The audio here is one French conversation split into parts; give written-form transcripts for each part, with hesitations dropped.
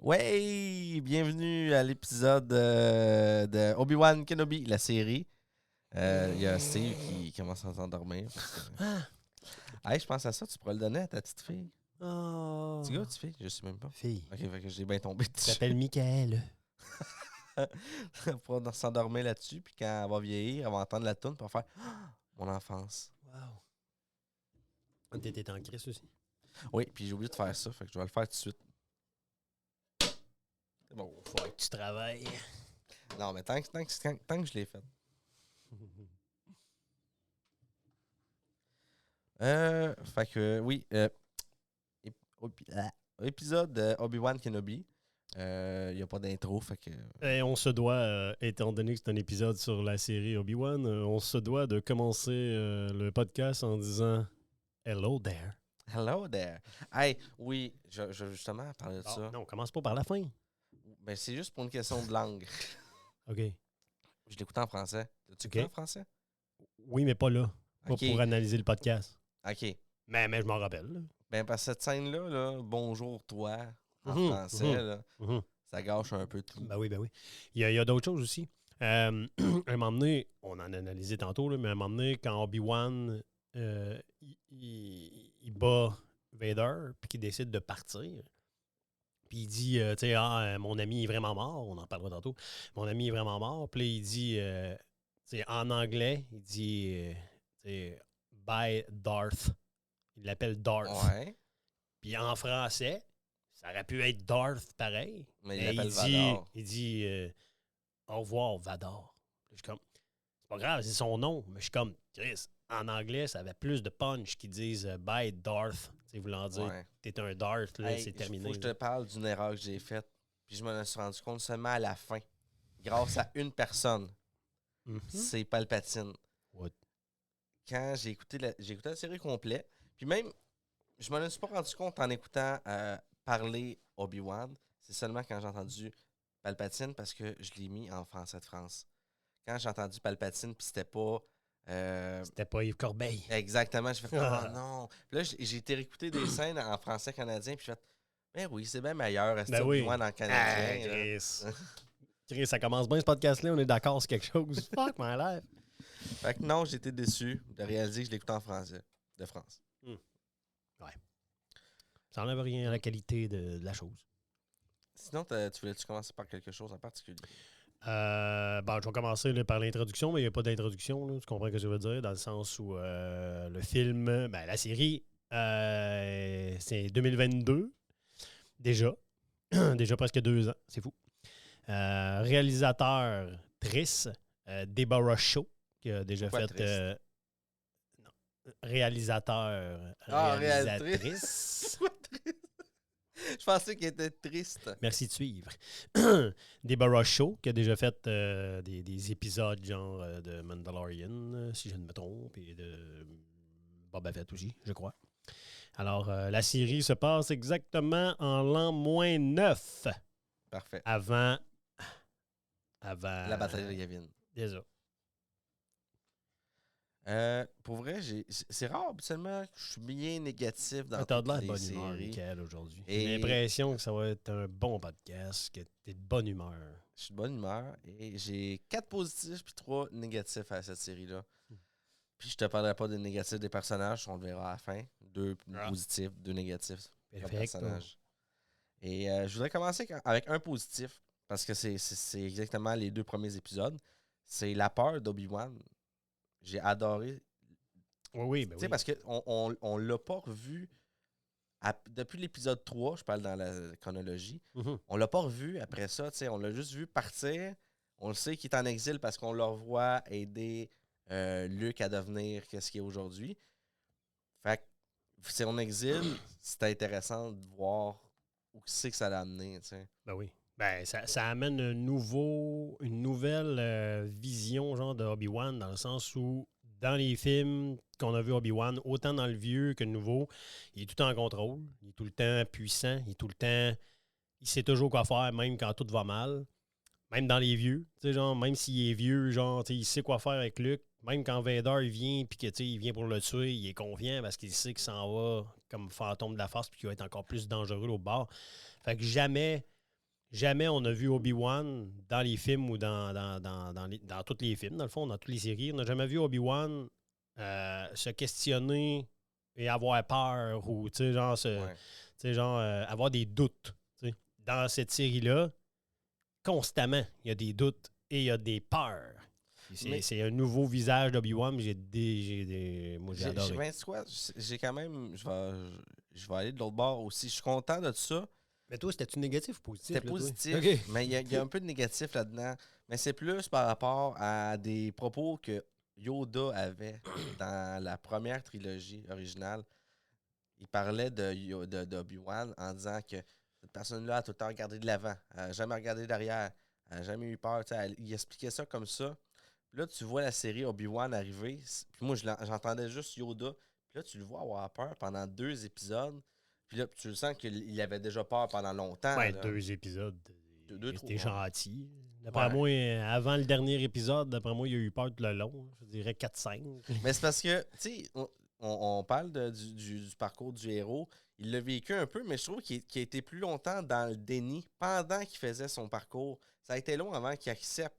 Ouais, bienvenue à l'épisode de Obi-Wan Kenobi, la série. Il y a Steve qui commence à s'endormir. Hey, je pense à ça, tu pourrais le donner à ta petite fille. Oh. Petit gars, petite fille? Je sais même pas. Fille. Ok, fait que j'ai bien tombé Tu dessus. t'appelles Michael. Pour s'endormir là-dessus, puis quand elle va vieillir, elle va entendre la toune pour faire mon enfance. Wow. T'étais en crise aussi. Oui, puis j'ai oublié de faire ça, fait que je vais le faire tout de suite. C'est bon. Faut que tu travailles. Non, mais tant que je l'ai fait. Fait que, oui. Épisode de Obi-Wan Kenobi. Il n'y a pas d'intro, fait que... Et on se doit, étant donné que c'est un épisode sur la série Obi-Wan, on se doit de commencer le podcast en disant « Hello there Hello there. Hey, oui, je veux justement parler de ». ça. Non, on commence pas par la fin. Ben, c'est juste pour une question de langue. OK. Je l'écoutais en français. Tu écouté en français? Oui, mais pas là. Pas Ok. pour analyser le podcast. OK. Mais je m'en rappelle. Là. Ben, parce que cette scène-là, là, bonjour toi, en Mhm, français, là, ça gâche un peu tout. Ben oui. Il y a d'autres choses aussi. À un moment donné, on en a analysé tantôt, là, mais à un moment donné, quand Obi-Wan il bat Vader, puis qu'il décide de partir, puis il dit, tu sais, mon ami est vraiment mort, on en parlera tantôt, mon ami est vraiment mort, puis là, il dit, tu sais, en anglais, il dit, tu sais, by Darth. Il l'appelle Darth. Ouais. Puis en français, ça aurait pu être Darth pareil. Mais il Mais l'appelle dit, Vador. il dit au revoir, Vador. Je suis comme, c'est pas grave, c'est son nom. Mais je suis comme, Chris, en anglais, ça avait plus de punch qui disent bye Darth. C'est voulant dire, Ouais. t'es un Darth, là, Hey, c'est terminé. faut que je te parle d'une erreur que j'ai faite. Puis je m'en suis rendu compte seulement à la fin. Grâce à une personne. Mhm. C'est Palpatine. What? Quand j'ai écouté la série complète, puis même, je m'en suis pas rendu compte en écoutant parler Obi-Wan. C'est seulement quand j'ai entendu Palpatine parce que je l'ai mis en français de France. Quand j'ai entendu Palpatine, puis c'était pas... C'était pas Yves Corbeil. exactement, j'ai fait « Oh non! » Puis là, j'ai été réécouter des scènes en français canadien, puis j'ai fait « Ben oui, c'est bien meilleur, c'est Obi-Wan en canadien. » Chris, ça commence bien ce podcast-là, on est d'accord sur quelque chose. Fuck my life. Fait que non, j'ai été déçu de réaliser que je l'écoutais en français, de France. Ouais. Ça n'enlève rien à la qualité de la chose. Sinon, tu voulais-tu commencer par quelque chose en particulier? Je vais commencer là, par l'introduction, mais il n'y a pas d'introduction. Là, tu comprends ce que je veux dire? Dans le sens où le film, la série, c'est 2022. Déjà. Déjà presque 2 ans. C'est fou. Réalisateur Triss, Deborah Shaw, qui a déjà Pourquoi fait... non. Réalisateur, réalisatrice. Je pensais qu'il était triste. Merci de suivre. Deborah Shaw, qui a déjà fait des épisodes genre de Mandalorian, si je ne me trompe, et de Boba Fett aussi, je crois. Alors, la série se passe exactement en l'an -9. Parfait. Avant La bataille de Yavin. Déjà. Pour vrai, c'est rare, habituellement, que je suis bien négatif dans T'as de toutes l'air de les bonne humeur, séries. Michael, aujourd'hui. Et- J'ai l'impression que ça va être un bon podcast, que t'es de bonne humeur. Je suis de bonne humeur et j'ai 4 positifs puis 3 négatifs à cette série-là. Puis je te parlerai pas des négatifs des personnages, on le verra à la fin. 2 positifs, 2 négatifs des Perfecto. personnages. Et je voudrais commencer avec un positif, parce que c'est exactement les 2 premiers épisodes. C'est la peur d'Obi-Wan. J'ai adoré. Oui, Tu sais, parce qu'on l'a pas revu depuis l'épisode 3, je parle dans la chronologie. Mhm. On l'a pas revu après ça, tu sais, on l'a juste vu partir. On le sait qu'il est en exil parce qu'on le revoit aider Luke à devenir ce qu'il est aujourd'hui. Fait que c'est en exil, c'était intéressant de voir où c'est que ça l'a amené, tu sais. Ben oui. Ben, ça amène une nouvelle vision genre de Obi-Wan, dans le sens où, dans les films qu'on a vu Obi-Wan, autant dans le vieux que le nouveau, il est tout le temps en contrôle, il est tout le temps puissant, il est tout le temps... Il sait toujours quoi faire, même quand tout va mal. Même dans les vieux, tu sais, genre, même s'il est vieux, genre, tu sais, il sait quoi faire avec Luke. Même quand Vader il vient, puis que, tu sais, il vient pour le tuer, il est confiant parce qu'il sait qu'il s'en va comme fantôme de la force, puis qu'il va être encore plus dangereux au bord. Fait que jamais jamais on a vu Obi-Wan dans les films ou dans tous les films, dans le fond, dans toutes les séries. On n'a jamais vu Obi-Wan se questionner et avoir peur ou, tu sais, genre, avoir des doutes. Tu sais. Dans cette série-là, constamment, il y a des doutes et il y a des peurs. C'est un nouveau visage d'Obi-Wan, mais moi, j'ai adoré. Ben, tu vois, j'ai quand même. Je vais aller de l'autre bord aussi. Je suis content de ça. Mais toi, c'était-tu négatif ou positif? C'était positif, okay. mais il y a un peu de négatif là-dedans. Mais c'est plus par rapport à des propos que Yoda avait dans la première trilogie originale. Il parlait d'Obi-Wan en disant que cette personne-là a tout le temps regardé de l'avant, elle n'a jamais regardé derrière, elle n'a jamais eu peur. Il expliquait ça comme ça. Puis là, tu vois la série Obi-Wan arriver. Puis moi, j'entendais juste Yoda. Puis là, tu le vois avoir peur pendant 2 épisodes. Puis là, tu le sens qu'il avait déjà peur pendant longtemps. Ouais, là. 2 épisodes. C'était gentil. D'après Ouais. moi, avant le dernier épisode, d'après moi, il a eu peur tout le long. Je dirais 4-5. Mais c'est parce que, tu sais, on parle du parcours du héros. Il l'a vécu un peu, mais je trouve qu'il a été plus longtemps dans le déni pendant qu'il faisait son parcours. Ça a été long avant qu'il accepte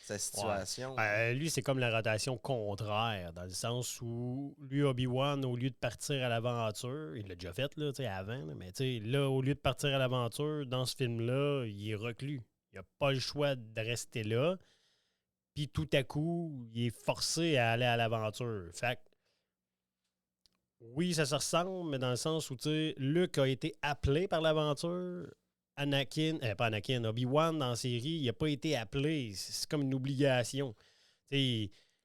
sa situation. Lui, c'est comme la rotation contraire, dans le sens où lui, Obi-Wan, au lieu de partir à l'aventure, il l'a déjà fait là, avant, là, mais là, au lieu de partir à l'aventure, dans ce film-là, il est reclus. Il n'a pas le choix de rester là. Puis tout à coup, il est forcé à aller à l'aventure. Fait que, oui, ça se ressemble, mais dans le sens où, Luke a été appelé par l'aventure. Pas Anakin, Obi-Wan dans la série, il n'a pas été appelé. C'est comme une obligation.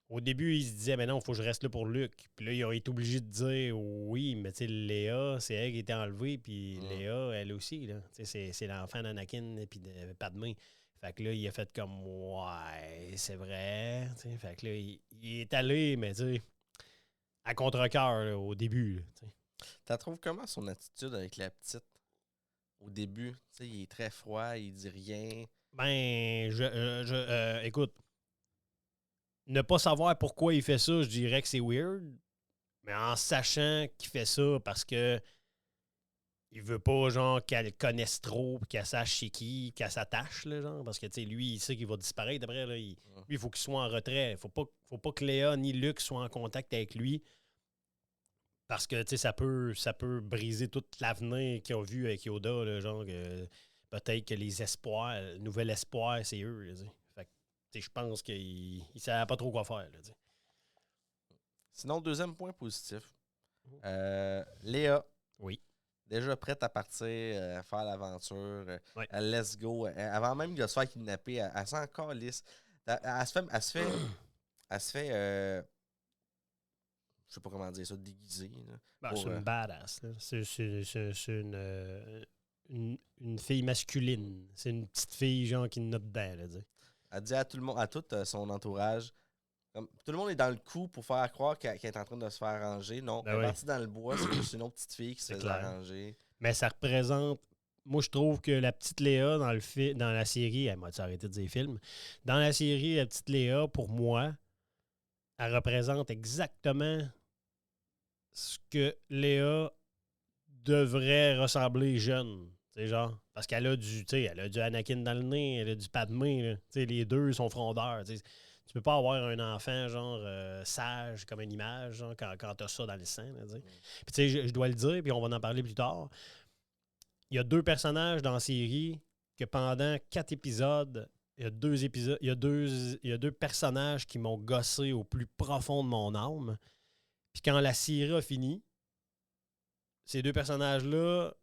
Au début, il se disait, mais non, il faut que je reste là pour Luke. Puis là, ils ont été obligés de dire, oui, mais Léa, c'est elle qui a été enlevée, puis Léa, elle aussi. Là. C'est l'enfant d'Anakin et de Padmé. Fait que là, il a fait comme, ouais, c'est vrai. Fait que là, il est allé, mais à contre-cœur au début. Tu trouves comment son attitude avec la petite? Au début, il est très froid, il dit rien. Ben, écoute, ne pas savoir pourquoi il fait ça, je dirais que c'est weird. Mais en sachant qu'il fait ça parce que il veut pas, genre, qu'elle connaisse trop, qu'elle sache c'est qui, qu'elle s'attache, là, genre. Parce que, lui, il sait qu'il va disparaître après. Là, lui, il faut qu'il soit en retrait. Faut pas que Léa ni Luke soient en contact avec lui. Parce que, ça peut briser tout l'avenir qu'ils ont vu avec Yoda, là, genre, peut-être que les espoirs, le nouvel espoir, c'est eux, là, fait que, je pense qu'il ne savait pas trop quoi faire, là, Sinon, deuxième point positif. Léa. Oui. Déjà prête à partir, à faire l'aventure. Ouais. Let's go. Avant même de se faire kidnapper, elle s'en calisse. Elle se fait je sais pas comment dire ça, déguisée. C'est une badass. Là. C'est une fille masculine. C'est une petite fille, genre, qui note dedans, là, Elle dit à tout le monde, à tout son entourage, comme, tout le monde est dans le coup pour faire croire qu'elle est en train de se faire arranger. Non, elle est partie dans le bois, c'est juste une autre petite fille qui se faisait arranger. Mais ça représente... Moi, je trouve que la petite Léa dans la série... Elle m'a arrêté de dire film. Dans la série, la petite Léa, pour moi, elle représente exactement ce que Léa devrait ressembler jeune. Genre, parce qu'elle a du Anakin dans le nez, elle a du Padmé. Les deux sont frondeurs. Tu peux pas avoir un enfant genre sage comme une image genre, quand tu as ça dans le sang. Puis je dois le dire, puis on va en parler plus tard. Il y a 2 personnages dans la série que pendant 4 épisodes, il y a 2 personnages qui m'ont gossé au plus profond de mon âme. Puis quand la série a fini, ces 2 personnages-là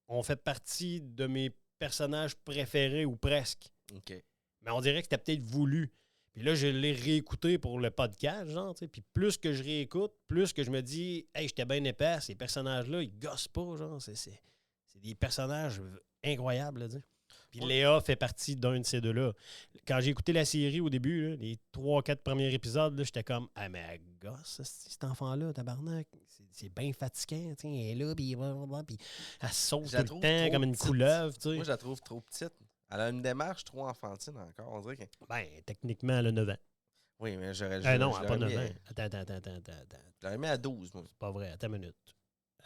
ont fait partie de mes personnages préférés ou presque. OK. Mais on dirait que c'était peut-être voulu. Puis là, je l'ai réécouté pour le podcast, genre, tu sais. Puis plus que je réécoute, plus que je me dis, hey, j'étais bien épais, ces personnages-là, ils gossent pas, genre. C'est des personnages incroyables, là, tu sais. Puis Léa fait partie d'un de ces 2-là. Quand j'ai écouté la série au début, là, les 3-4 premiers épisodes, là, j'étais comme, ah, mais elle gosse, cet enfant-là, tabarnak. C'est bien fatigant, tu sais. Elle est là, puis elle saute tout le temps comme une couleuvre, tu sais. Moi, je la trouve trop petite. Elle a une démarche trop enfantine encore. On dirait que... Ben, techniquement, elle a 9 ans. Oui, mais j'aurais... non, elle n'a pas 9 ans. Attends. J'aurais mis à 12, moi. C'est pas vrai. Attends une minute.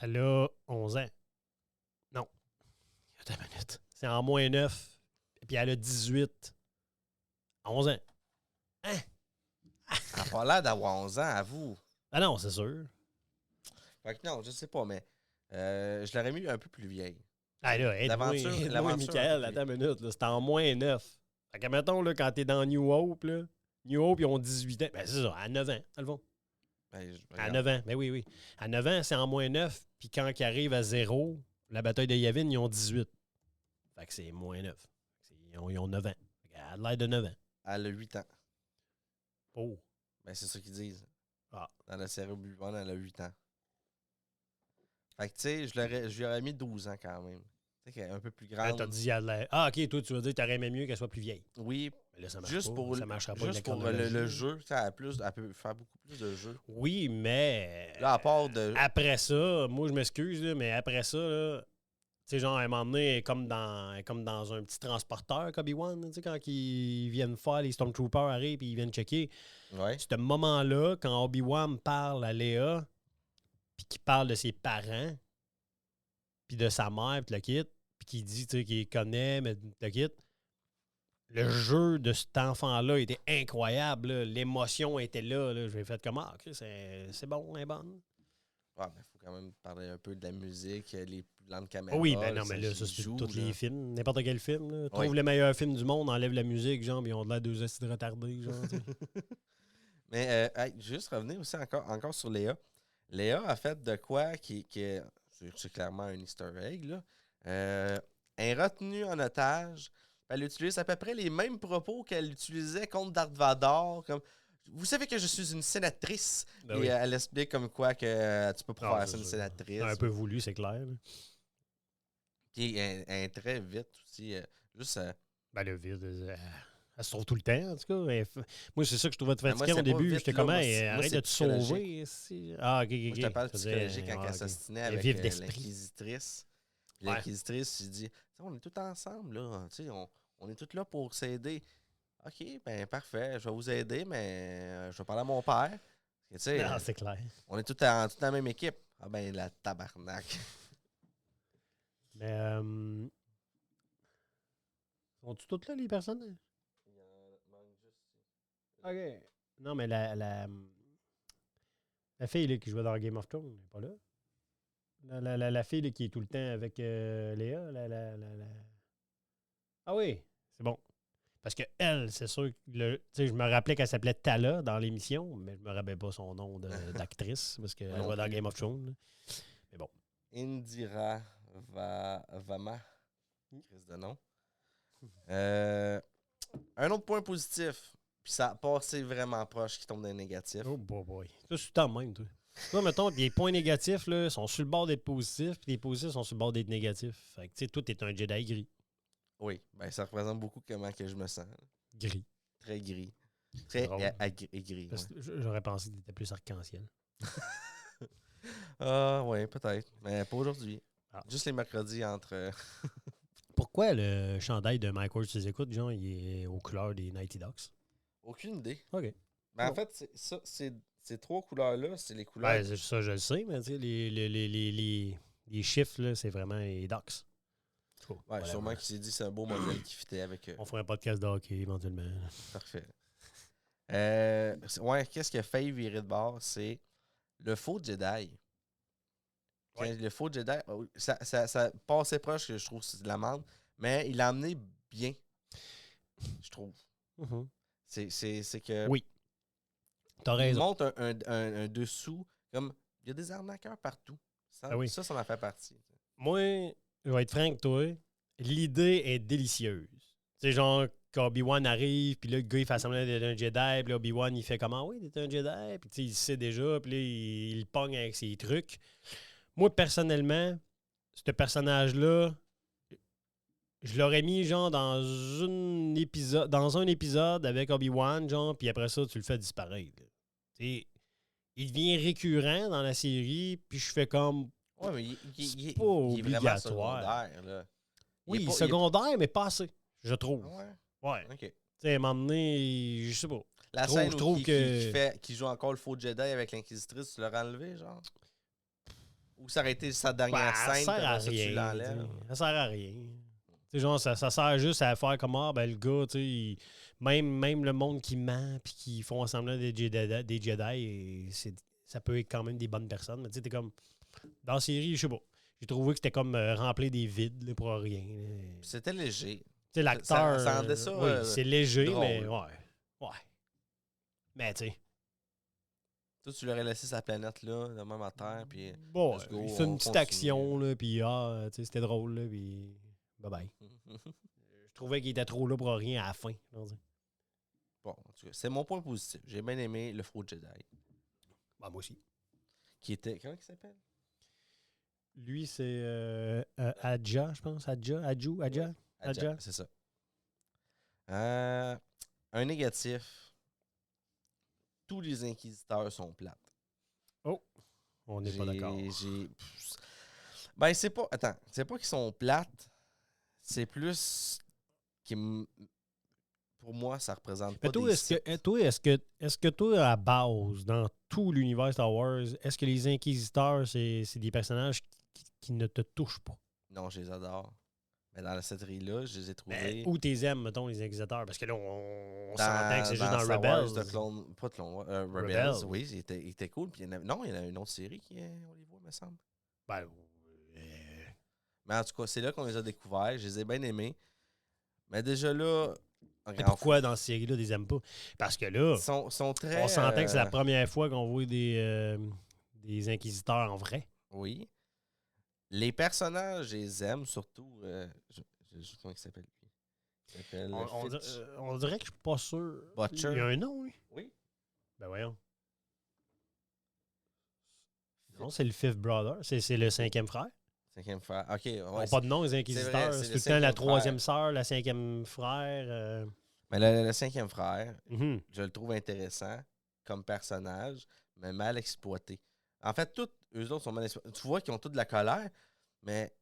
Elle a 11 ans. Non. Attends une minute. C'est en -9 puis elle a 18. 11 ans. Hein? Elle n'a pas l'air d'avoir 11 ans, à vous. Ah non, c'est sûr. Fait que non, je sais pas, mais je l'aurais mis un peu plus vieille. Ah là, aide-moi, Michael, attends une minute. C'est en moins 9. Fait que, mettons, là, quand t'es dans New Hope, là, New Hope, ils ont 18 ans. Ben, c'est ça, à 9 ans, dans le fond. Ben, À 9 ans, ben oui. À 9 ans, c'est en moins 9. Puis quand ils arrivent à 0, la bataille de Yavin, ils ont 18. Fait que c'est moins 9. Ils ont 9 ans. Elle a l'air de 9 ans. Elle a 8 ans. Oh. Ben, c'est ça qu'ils disent. Ah. Dans la série Obi-Wan, elle a 8 ans. Fait que, tu sais, je lui aurais mis 12 ans quand même. Tu sais, qu'elle est un peu plus grande. T'as dit, elle a l'air. Ah, ok, toi, tu veux dire que t'aurais aimé mieux qu'elle soit plus vieille. Oui, Mais là, ça marche juste pas. pour, Ça marchera pas juste pour le jeu. Tu sais, elle peut faire beaucoup plus de jeux. Oui, mais. Là, à part de. Après ça, moi, je m'excuse, là, mais après ça, là, tu sais, genre, à un moment donné, elle est comme dans un petit transporteur, Obi-Wan, tu sais, quand ils viennent faire, les Stormtroopers arrivent et ils viennent checker. Ouais. Ce moment-là, quand Obi-Wan parle à Léa, puis qu'il parle de ses parents, puis de sa mère, puis le kit, puis qu'il dit, tu sais, qu'il connaît, mais le kit. Le jeu de cet enfant-là était incroyable. Là. L'émotion était là. Là. Je l'ai fait comme ah, c'est bon, elle est bonne. Ouais, mais il faut quand même parler un peu de la musique, les plans de caméra. Oui, ben non, mais là, ça, c'est tous les films. N'importe quel film. Là. Trouve Oui. le meilleur film du monde, enlève la musique, genre, puis ils ont de l'air deux acides retardés. Genre, Mais juste revenir aussi encore sur Léa. Léa a fait de quoi qui c'est clairement un easter egg. Là. Elle est retenue en otage. Elle utilise à peu près les mêmes propos qu'elle utilisait contre Darth Vader. Comme, vous savez que je suis une sénatrice. Ben et oui. elle explique comme quoi que tu peux pas faire ça une sénatrice. Un peu voulu, c'est clair. Là. Puis elle est très vite aussi. Juste. Ben le vide, elle se trouve tout le temps, en tout cas. Moi, c'est ça que je trouvais Ben, moi, fatiguant au c'est pas début. vite, J'étais là. comme, Moi, arrête c'est de te sauver. Ah, ok. Moi, je te parle psychologique quand elle s'ostinait avec l'inquisitrice. Ouais. L'inquisitrice, il dit on est tous ensemble, là. On est tous là pour s'aider. OK, ben parfait, je vais vous aider, mais je vais parler à mon père. Parce que, Non, c'est clair. on est tous dans la même équipe. Ah ben, la tabarnak. Mais, sont-tu toutes là, les personnes? OK. Non, mais la fille là, qui jouait dans Game of Thrones, elle n'est pas là. La fille là, qui est tout le temps avec Léa. Ah oui, c'est bon. Parce que elle, c'est sûr que je me rappelais qu'elle s'appelait Tala dans l'émission, mais je me rappelais pas son nom d'actrice parce qu'elle jouait dans Game of Thrones. Là. Mais bon. Indira Vama. Crise de nom. Un autre point positif. Puis ça a passé vraiment proche qui tombe dans les négatifs. Oh boy. Ça, c'est tout le même, toi. Toi, mettons, les points négatifs là, sont sur le bord d'être positifs, puis les positifs sont sur le bord d'être négatifs. Fait que, tu sais, toi, t'es un Jedi gris. Oui, ben ça représente beaucoup comment que je me sens. Gris. Très gris. Très aigri. Ouais. J'aurais pensé que t'étais plus arc-en-ciel. Ah, ouais, peut-être. Mais pas aujourd'hui. Ah. Juste les mercredis entre. Pourquoi le chandail de Mike Ward, tu les écoutes, genre, il est aux couleurs des Nighty Ducks? Aucune idée. OK. Mais en fait, ces trois couleurs-là, c'est les couleurs. Ben, ça, je le sais, mais tu sais, les chiffres, là, c'est vraiment les Ducks. Ouais, voilà, sûrement qu'il s'est dit que c'est un beau modèle qui fitait avec eux. On fera un podcast de hockey éventuellement. Parfait. Ouais, qu'est-ce qui a failli virer de bord? C'est le faux Jedi. Ouais. Le faux Jedi, ça passait proche, que je trouve que c'est de la merde, mais il l'a amené bien, je trouve. Mm-hmm. C'est que. Oui. T'as raison. Il monte un dessous, comme. Il y a des arnaqueurs partout. Ça en fait partie. Moi, je vais être franc avec toi. L'idée est délicieuse. C'est genre qu'Obi-Wan arrive, puis là, le gars, il fait semblant d'être un Jedi, puis là, Obi-Wan, il fait comment? Oui, t'es un Jedi, puis tu sais, il sait déjà, puis là, il pogne avec ses trucs. Moi, personnellement, ce personnage-là, je l'aurais mis, genre, dans un épisode avec Obi-Wan, genre, puis après ça, tu le fais disparaître. Il devient récurrent dans la série, puis je fais comme... Ouais, mais il est pas obligatoire. Secondaire, là. Oui, secondaire, mais pas assez, je trouve. Ouais. OK. Tu sais, à un moment donné, je sais pas. La scène qui joue encore le faux Jedi avec l'Inquisitrice, tu l'aurais enlevé, genre? Ou ça aurait été sa dernière scène, ça sert à tu rien. l'enlèves? Ça sert à rien. Tu sais, genre, ça sert juste à faire comme, ah, ben, le gars, tu sais, même le monde qui ment puis qui font semblant des Jedi ça peut être quand même des bonnes personnes. Mais tu sais, t'es comme, dans la série, je sais pas. J'ai trouvé que c'était comme remplir des vides là, pour rien. C'était léger. Tu sais, l'acteur, Ça rendait ça oui, c'est léger, drôle. mais ouais. Mais tu sais, Toi, tu l'aurais laissé sa planète là, de même à terre, puis bon, let's go, il fait on une petite continue. action, là, puis tu sais, c'était drôle, là, puis bye-bye. Je trouvais qu'il était trop là pour rien à la fin. Bon, en tout cas, c'est mon point positif. J'ai bien aimé le Faux Jedi. Ben, moi aussi. Qui était. Comment il s'appelle? Lui, c'est Adja, je pense. Adja. C'est ça. Un négatif. Tous les inquisiteurs sont plates. On n'est pas d'accord. Ben, c'est pas. Attends, c'est pas qu'ils sont plates. C'est plus. Pour moi, ça représente pas Mais toi, des est-ce que toi, à base, dans tout l'univers Star Wars, est-ce que les inquisiteurs, c'est des personnages qui ne te touchent pas? Non, je les adore. Mais dans cette série-là, je les ai trouvés. Ben, où t'es aimes, mettons, les inquisiteurs? Parce que là, on dans, s'entend que c'est juste dans Star Rebels. Wars, pas de Clone Wars, Rebels, oui, il était cool. Puis il y en a une autre série qui on les voit, me semble. Ben, Mais en tout cas, c'est là qu'on les a découverts. Je les ai bien aimés. Mais déjà là. mais pourquoi dans cette série-là, ils aiment pas? Parce que là, sont très, on s'entend que c'est la première fois qu'on voit des inquisiteurs en vrai. Oui. Les personnages, je les aime, surtout. Comment il s'appelle lui? Il s'appelle On dirait que je suis pas sûr. Butcher. Il y a un nom, oui. Oui. Ben voyons. Non, c'est le fifth brother. C'est le cinquième frère. Cinquième frère. OK. Ouais, Ils n'ont pas de nom, les inquisiteurs. vrai, C'est c'est tout le le temps la cinquième troisième sœur, la cinquième frère. Mais le cinquième frère, je le trouve intéressant comme personnage, mais mal exploité. En fait, tous eux autres sont mal exploités. Tu vois qu'ils ont tous de la colère, mais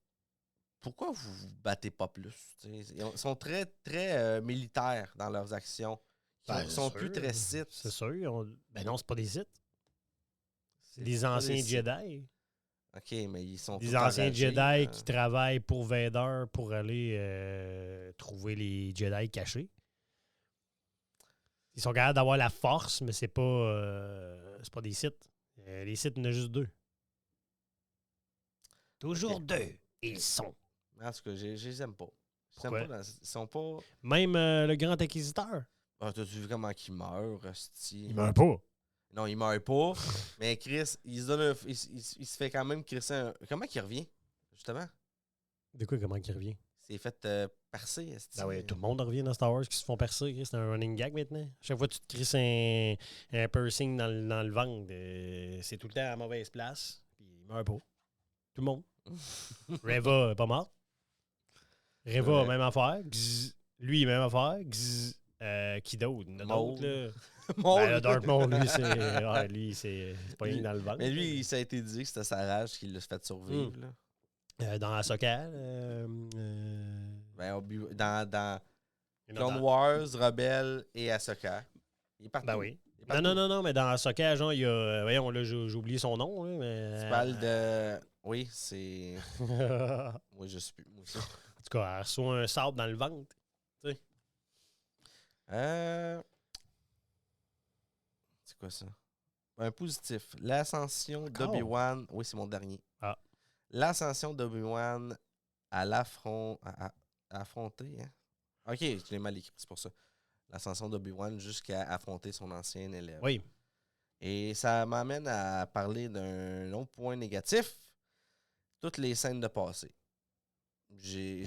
pourquoi vous vous battez pas plus? T'sais? Ils sont très, très militaires dans leurs actions. Ils sont plus très Sith. C'est sûr. Ben non, c'est pas des Sith. C'est des pas anciens Sith. Jedi. OK, mais ils sont Des tous anciens enragés, Jedi qui travaillent pour Vader pour aller trouver les Jedi cachés. Ils sont capables d'avoir la force, mais c'est pas des Sith. Les Sith, il y en a juste deux. Toujours Ok. deux. Ils sont. En tout cas, je les aime pas. Pourquoi? Ils sont pas. Même le grand inquisiteur. Ah, t'as-tu vu comment il meurt, hostie? Il meurt pas. Non, il meurt pas. Mais Chris, il se fait quand même crisser un. Comment il revient, justement? De quoi, comment il revient? C'est fait percer, hostie. Ben oui, tout le monde revient dans Star Wars qui se font percer. C'est un running gag maintenant. Chaque fois que tu te crisses un piercing dans le ventre, c'est tout le temps à la mauvaise place. Puis il meurt pas. Tout le monde. Reva, pas mort. Reva, Ouais. même affaire. Gzz. Lui, même affaire. Gzz. Qui d'autre? Il y en a d'autres, là. Maul. Ben, le Darth Maul, lui, c'est pas rien que dans le ventre. Mais lui, ça a été dit que c'était sa rage qui l'a fait survivre. Là. Dans Ahsoka, Ben, dans il y en a Clone dans- Wars, Rebelle et Ahsoka. Il est partout. Ben oui. Il est partout. Non, mais dans Ahsoka, genre, il y a. Voyons, là, j'ai oublié son nom, là, mais. Tu parles de. Oui, c'est. Moi, je sais plus. Moi aussi. En tout cas, elle reçoit un sabre dans le ventre. C'est quoi ça? Un positif. L'ascension Encore? d'Obi-Wan. Oui, c'est mon dernier. Ah. L'ascension d'Obi-Wan à affronter. Hein? Ok, je l'ai mal écrit, c'est pour ça. L'ascension d'Obi-Wan jusqu'à affronter son ancien élève. Oui. Et ça m'amène à parler d'un autre point négatif. Toutes les scènes de passé.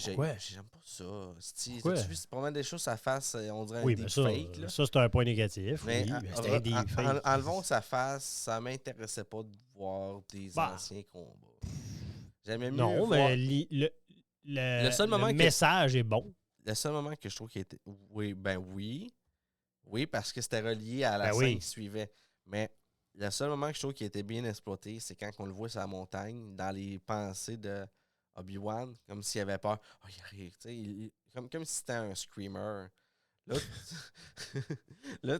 Pourquoi? J'aime pas ça. Pourquoi? T'as-tu vu, c'est pas mal des choses sa face, on dirait Oui, un mais deepfake. Là. ça c'est un point négatif. Mais oui, mais c'était un deepfake. enlevons sa face, ça m'intéressait pas de voir des Bah. anciens combats. J'aimais mieux Non, voir... mais Le seul moment que- message est bon. Le seul moment que je trouve qu'il était... Oui, ben oui. Oui, parce que c'était relié à la Ben scène oui. qui suivait. Mais le seul moment que je trouve qui était bien exploité, c'est quand on le voit sur la montagne, dans les pensées de Obi-Wan, comme s'il avait peur. Oh, il arrive, tu sais, comme si c'était un screamer. Là, là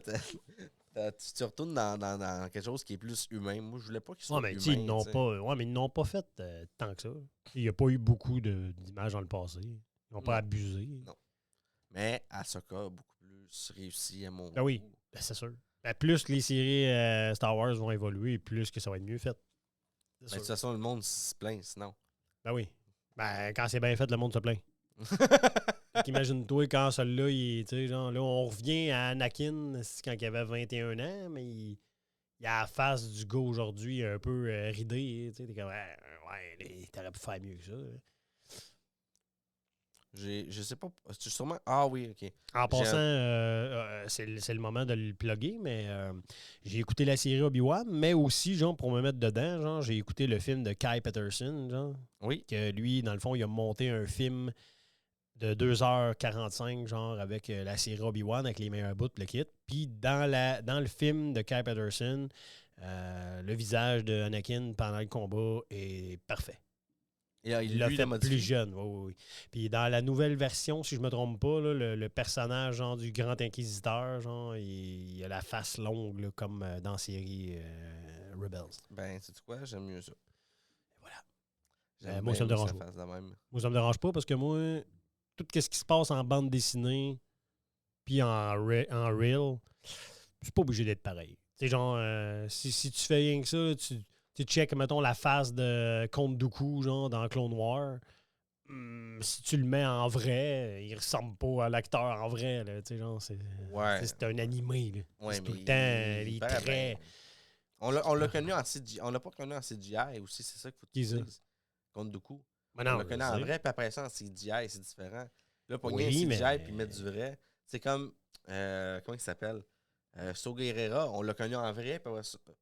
tu retournes dans quelque chose qui est plus humain. Moi, je voulais pas qu'il soit Ouais, mais humain. ils n'ont pas fait tant que ça. Il n'y a pas eu beaucoup d'images dans le passé. Ils Ils n'ont pas abusé. Non. Mais Ahsoka a beaucoup plus réussi à mon Ben oui, goût. ben c'est sûr. Ben plus les séries Star Wars vont évoluer, plus que ça va être mieux fait. Ben, de toute façon, le monde se plaint, sinon. Ben oui. Ben quand c'est bien fait, le monde se plaint. Imagine-toi quand celui-là, tu sais, genre, là, on revient à Anakin quand il avait 21 ans, mais il a la face du gars aujourd'hui un peu ridé. Tu sais, t'es comme, ouais, t'aurais pu faire mieux que ça. Je sais pas. C'est sûrement. Ah oui, ok. En passant, c'est le moment de le plugger, mais j'ai écouté la série Obi-Wan, mais aussi, genre, pour me mettre dedans, genre, j'ai écouté le film de Kai Patterson, genre, Oui. que lui, dans le fond, il a monté un film de 2h45, genre, avec la série Obi-Wan, avec les meilleurs bouts, le kit. Puis dans le film de Kai Patterson, le visage de Anakin pendant le combat est parfait. Il l'a fait plus jeune, oui. Puis dans la nouvelle version, si je me trompe pas, là, le personnage genre, du Grand Inquisiteur, genre, il a la face longue, là, comme dans la série Rebels. Ben, sais-tu quoi? J'aime mieux ça. Voilà. Moi, ça me dérange pas. Moi, ça me dérange pas parce que moi, tout ce qui se passe en bande dessinée puis en reel, je suis pas obligé d'être pareil. Tu sais, genre, si tu fais rien que ça, tu check, mettons, la face de Count Dooku, genre, dans Clone Wars. Si tu le mets en vrai, il ressemble pas à l'acteur en vrai, là. Tu sais, genre, c'est un animé, là. Ouais, c'est tout le temps, il est très... On l'a connu en CGI. On l'a pas connu en CGI aussi, c'est ça qu'il faut que tu dises. Count Dooku. Non, on l'a connu en vrai, puis après ça, en CGI, c'est différent. Là, pour oui, un CGI puis mettre du vrai, c'est comme... comment il s'appelle? Saw Gerrera, on l'a connu en vrai, puis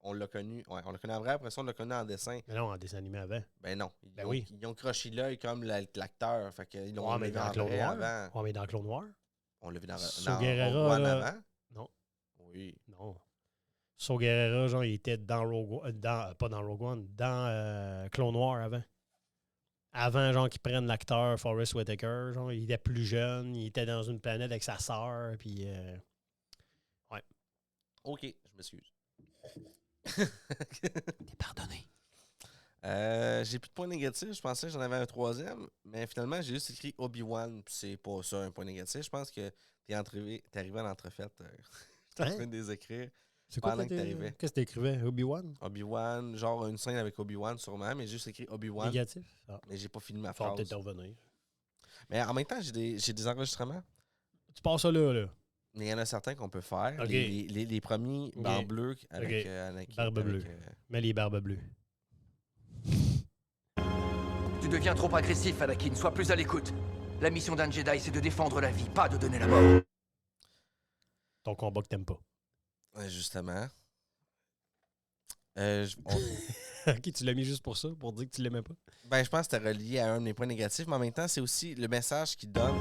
on l'a connu en vrai, après ça, on l'a connu en dessin. Mais non, en dessin animé avant. Ben non. Oui. Ils ont croché l'œil comme l'acteur. Fait qu'ils l'ont mis en vrai avant. On mais dans Clone Noir. On l'a vu dans Saw Gerrera avant. Non. Oui. Non. Saw Gerrera, genre, il était dans Rogue One, pas dans Rogue One, dans Clone Noir avant. Avant, genre, qu'ils prennent l'acteur Forrest Whitaker, genre, il était plus jeune, il était dans une planète avec sa sœur, puis... ouais. OK, je m'excuse. T'es pardonné. J'ai plus de points négatifs. Je pensais que j'en avais un troisième, mais finalement, j'ai juste écrit Obi-Wan, puis c'est pas ça un point négatif. Je pense que t'es arrivé à l'entrefaite. J'étais en train de les écrire. C'est quoi qu'est-ce que t'écrivais? Obi-Wan? Obi-Wan, genre une scène avec Obi-Wan sûrement, mais j'ai juste écrit Obi-Wan. Négatif? Mais j'ai pas fini ma phrase. Faut phrase. peut-être revenir. Mais en même temps, j'ai des enregistrements. Tu passes ça là. Mais il y en a certains qu'on peut faire. Okay. Les premiers barbes bleues avec Barbe bleue. Mais les barbes bleues. Tu deviens trop agressif, Anakin. Sois plus à l'écoute. La mission d'un Jedi, c'est de défendre la vie, pas de donner la mort. Ton combat que t'aimes pas. Justement. Ok, tu l'as mis juste pour ça, pour dire que tu l'aimais pas? Ben, je pense que c'était relié à un de mes points négatifs, mais en même temps, c'est aussi le message qu'il donne.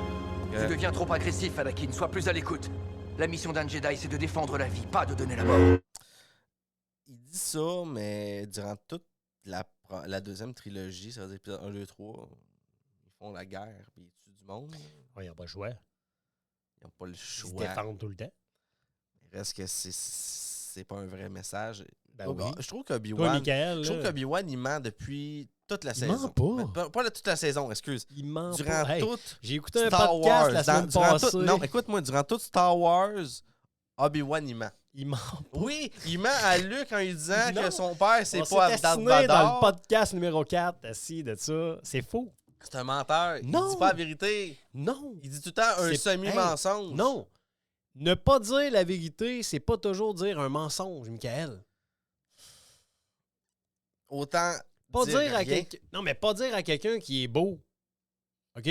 Tu deviens trop agressif, Anakin. Sois plus à l'écoute. La mission d'un Jedi, c'est de défendre la vie, pas de donner la mort. Il dit ça, mais durant toute la deuxième trilogie, ça veut dire épisode 1, 2, 3, ils font la guerre, puis ils tuent du monde. Ouais, ils n'ont pas le choix. Ils n'ont pas le choix. Ils se défendent tout le temps. Il reste que c'est pas un vrai message. Ben oui. Je trouve qu'Obi-Wan, il ment depuis toute la saison. Il ment pas. Pas toute la saison, excuse. Il ment durant pas. Toute j'ai écouté un podcast la semaine passée. Non, écoute-moi, durant toute Star Wars, Obi-Wan, il ment. Il ment pas. Oui, il ment à Luke en lui disant que son père, c'est pas Darth Vader. Dans le podcast numéro 4, assis de ça. C'est faux. C'est un menteur. Non. Il dit pas la vérité. Non. Il dit tout le temps un semi-mensonge. Hey, non. Ne pas dire la vérité, c'est pas toujours dire un mensonge, Michael. Autant pas dire à quelqu'un. Non, mais pas dire à quelqu'un qui est beau. OK?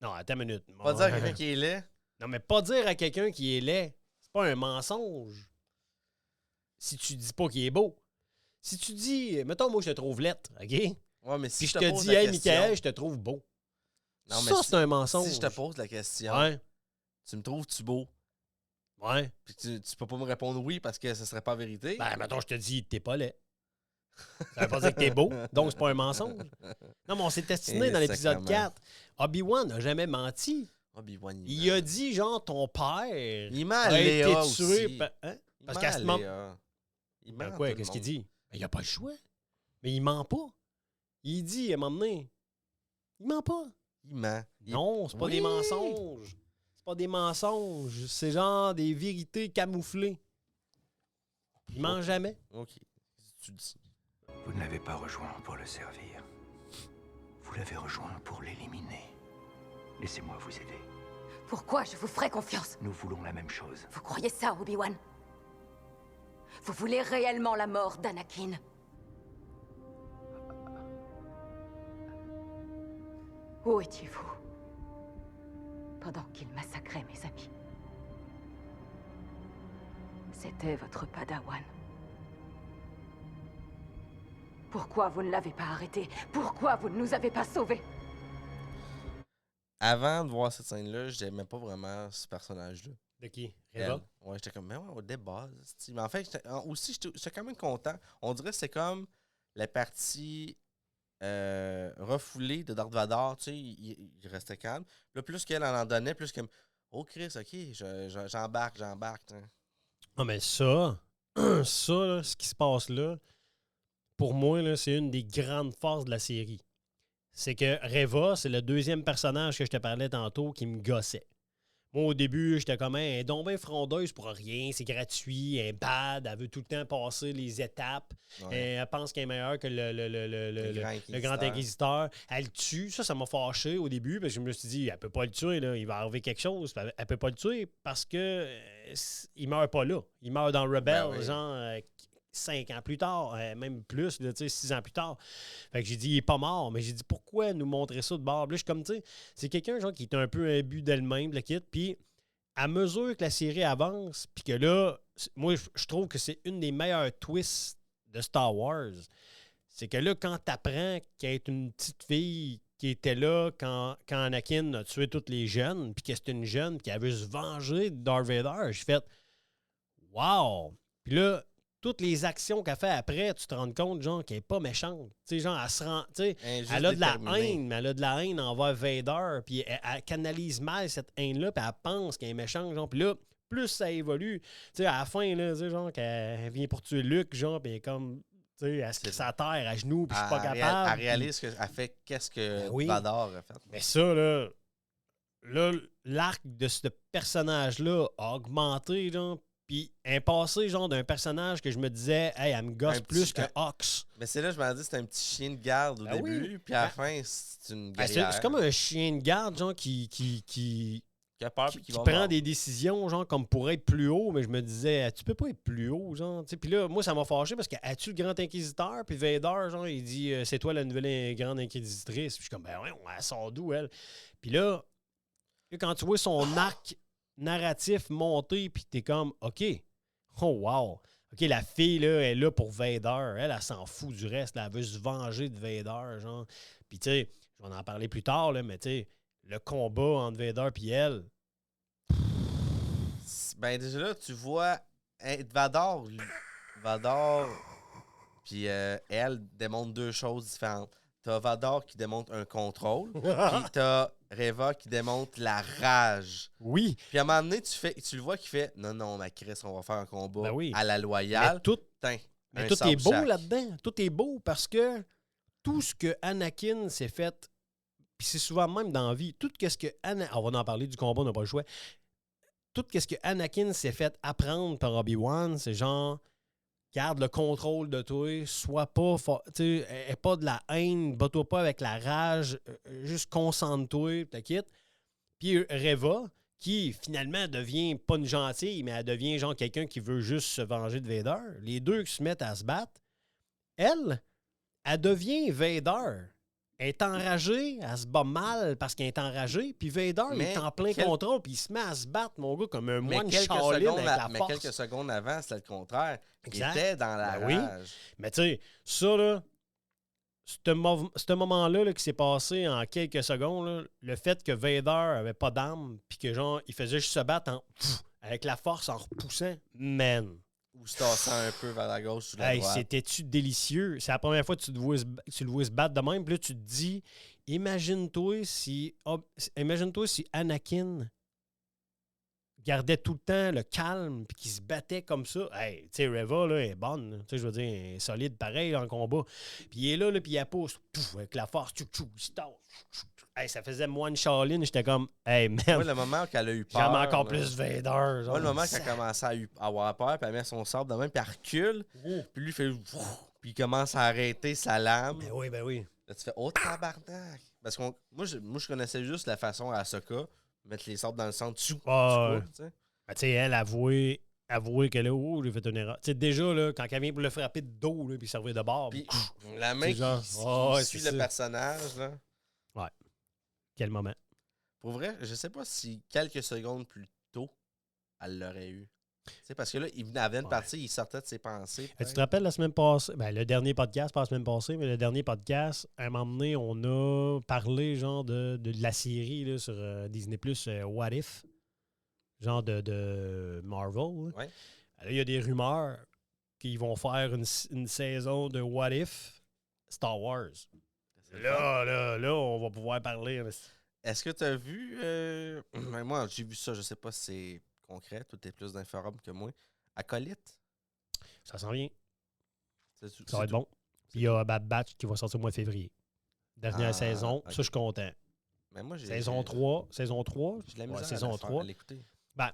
Non, attends une minute. Pas dire à quelqu'un qui est laid. Non, mais pas dire à quelqu'un qui est laid. C'est pas un mensonge. Si tu dis pas qu'il est beau. Si tu dis, mettons, moi, je te trouve laid, OK? Ouais, mais si je te dis, hey, Michael, je te trouve beau. Non, ça, c'est un mensonge. Si je te pose la question, tu me trouves-tu beau? Ouais. Puis tu peux pas me répondre oui parce que ce serait pas vérité. Ben, mettons, je te dis, t'es pas laid. Ça veut pas dire que t'es beau, donc c'est pas un mensonge. Non, mais on s'est destiné dans l'épisode 4. Obi-Wan n'a jamais menti. Obi-Wan, il a dit, genre, ton père il ment à Léa aussi. Hein? Parce qu'à ce moment... Il ment quoi? Qu'est-ce qu'il dit? Ben, il a pas le choix. Mais il ment pas. Il dit, à un moment donné, il ment pas. Il ment. Non, c'est pas Oui! des mensonges. C'est pas des mensonges. C'est genre des vérités camouflées. Il ment jamais. OK. Tu dis. Vous ne l'avez pas rejoint pour le servir. Vous l'avez rejoint pour l'éliminer. Laissez-moi vous aider. Pourquoi je vous ferai confiance? Nous voulons la même chose. Vous croyez ça, Obi-Wan? Vous voulez réellement la mort d'Anakin? Où étiez-vous pendant qu'il massacrait mes amis? C'était votre padawan. Pourquoi vous ne l'avez pas arrêté? Pourquoi vous ne nous avez pas sauvés? Avant de voir cette scène-là, j'aimais pas vraiment ce personnage-là. De qui? Elle. Reva? Ouais, j'étais comme, mais ouais, au début. Mais en fait, j'étais quand même content. On dirait que c'est comme la partie refoulée de Darth Vader. Tu sais, il restait calme. Là, plus qu'elle en donnait, plus comme, oh Chris, ok, j'embarque. T'sais. Ah, mais ça, là, ce qui se passe là, pour moi, là, c'est une des grandes forces de la série. C'est que Reva, c'est le deuxième personnage que je te parlais tantôt qui me gossait. Moi, au début, j'étais comme, elle est donc bien frondeuse pour rien, c'est gratuit, elle est bad, elle veut tout le temps passer les étapes, Ouais. elle pense qu'elle est meilleure que le grand Inquisiteur. Inquisiteur. Elle le tue, ça m'a fâché au début, parce que je me suis dit, elle peut pas le tuer, là, il va arriver quelque chose. Elle peut pas le tuer parce que il meurt pas là. Il meurt dans Rebel, Ben oui. genre 5 ans plus tard, même plus, 6 ans plus tard. Fait que j'ai dit, il est pas mort, mais j'ai dit, pourquoi nous montrer ça de bord? Puis là, je suis comme, tu sais, c'est quelqu'un genre qui est un peu imbu d'elle-même, le kit, puis à mesure que la série avance, puis que là, moi, je trouve que c'est une des meilleures twists de Star Wars. C'est que là, quand t'apprends qu'elle est une petite fille qui était là quand Anakin a tué tous les jeunes, puis que c'est une jeune qui a veut se venger de Darth Vader, j'ai fait « Wow! » Puis là, toutes les actions qu'elle fait après, tu te rends compte, genre, qu'elle n'est pas méchante. Tu sais, genre, elle se rend... Tu sais, elle a de la haine, mais elle a de la haine envers Vader, puis elle canalise mal cette haine-là, puis elle pense qu'elle est méchante, genre. Puis là, plus ça évolue, tu sais, à la fin, là, tu sais, genre, qu'elle vient pour tuer Luke, genre, puis elle est comme... Tu sais, elle se crie sa terre à genoux, puis je suis pas capable. Elle réalise qu'elle fait qu'est-ce que oui. Vader a fait. Mais ça, là, l'arc de ce personnage-là a augmenté, genre, puis elle est passée, genre, d'un personnage que je me disais, hey, elle me gosse plus que Hux. Mais c'est là, je me dis, c'était un petit chien de garde au début, puis à la fin, c'est une guerrière. C'est comme un chien de garde, genre, qui a peur, qui prend des décisions, genre, comme pour être plus haut, mais je me disais, tu peux pas être plus haut, genre, tu sais. Puis là, moi, ça m'a fâché parce que as-tu le grand inquisiteur? Puis Vader, genre, il dit, c'est toi la nouvelle grande inquisitrice. Puis je suis comme, ben ouais, elle sort d'où, elle? Puis là, quand tu vois son arc narratif monter, puis t'es comme, OK, oh wow, OK, la fille, là, elle est là pour Vader. Elle s'en fout du reste. Là, elle veut se venger de Vader, genre. Puis, tu sais, je vais en parler plus tard, là, mais tu sais, le combat entre Vader et elle. Ben, déjà là, tu vois, Vador, puis elle démontre deux choses différentes. T'as Vador qui démontre un contrôle, puis t'as Reva qui démontre la rage. Oui. Puis à un moment donné, tu le vois qui fait non, ma Chris, on va faire un combat à la loyale. Mais tout est beau là-dedans. Tout est beau parce que tout ce que Anakin s'est fait, puis c'est souvent même dans la vie, tout ce que on va en parler du combat, on n'a pas le choix. Tout ce que Anakin s'est fait apprendre par Obi-Wan, c'est genre, garde le contrôle de toi, sois pas, tu sais, pas de la haine, bats-toi pas avec la rage, juste concentre-toi, t'inquiète. Puis Reva, qui finalement devient pas une gentille, mais elle devient genre quelqu'un qui veut juste se venger de Vader. Les deux qui se mettent à se battre, elle devient Vader. Elle est enragée, elle se bat mal parce qu'elle est enragée, puis Vader il est en plein contrôle, puis il se met à se battre, mon gars, comme un moine Shaolin avec la force. Mais quelques secondes avant, c'était le contraire. Exact. Il était dans la rage. Oui. Mais tu sais, ça, là, ce moment-là là, qui s'est passé en quelques secondes, là, le fait que Vader avait pas d'arme, puis que genre, il faisait juste se battre avec la force en repoussant, man. Ou se tassant un peu vers la gauche ou la droite. C'était-tu délicieux? C'est la première fois que tu le vois se battre de même. Puis là, tu te dis, imagine-toi si Anakin gardait tout le temps le calme puis qu'il se battait comme ça. Hey, tu sais, Reva, là, est bonne. Tu sais, je veux dire, elle est solide pareil en combat. Puis il est là, puis il pousse avec la force. Il se tasse. Hey, ça faisait moine Shaolin, j'étais comme, hey, Moi, man, le moment qu'elle a eu peur. j'aime encore là, plus Vader. Genre, Moi, le moment ça- qu'elle a commencé à avoir peur, puis elle met son sabre de même, puis elle recule, puis lui il fait. Puis il commence à arrêter sa lame. Ben oui, ben oui. Là, tu fais oh tabarnak! Parce que moi, je connaissais juste la façon à Ahsoka mettre les sabres dans le centre, tu Ouais. cours, tu sais. Ben, tu sais, elle avouer que là, oh, j'ai fait une erreur. Tu sais, déjà, là, quand elle vient pour le frapper de dos, là, puis servir de bord, Puis la main C'est genre, qui ouais, suit c'est le ça. personnage, là. quel moment. Pour vrai, je sais pas si quelques secondes plus tôt, elle l'aurait eu. Tu sais, parce que là, elle venait de partir, il sortait de ses pensées. Tu te rappelles la semaine passée, ben, le dernier podcast, pas la semaine passée, mais le dernier podcast, à un moment donné, on a parlé genre de la série là, sur Disney+, What If, genre de Marvel. Là. Ouais. Là, il y a des rumeurs qu'ils vont faire une saison de What If Star Wars. Là, on va pouvoir parler. Est-ce que tu as vu. Ben, moi, j'ai vu ça, je sais pas si c'est concret, toi, t'es plus d'inforum que moi. Acolyte. Ça s'en vient. C'est Ça va être tout. bon. Puis il y a Bad Batch qui va sortir au mois de février. Dernière Ah, saison. ok. Ça, je suis content. Mais moi, j'ai. Saison 3. Saison 3. J'ai de la Ouais, misère saison à 3. l'écouter. Ben,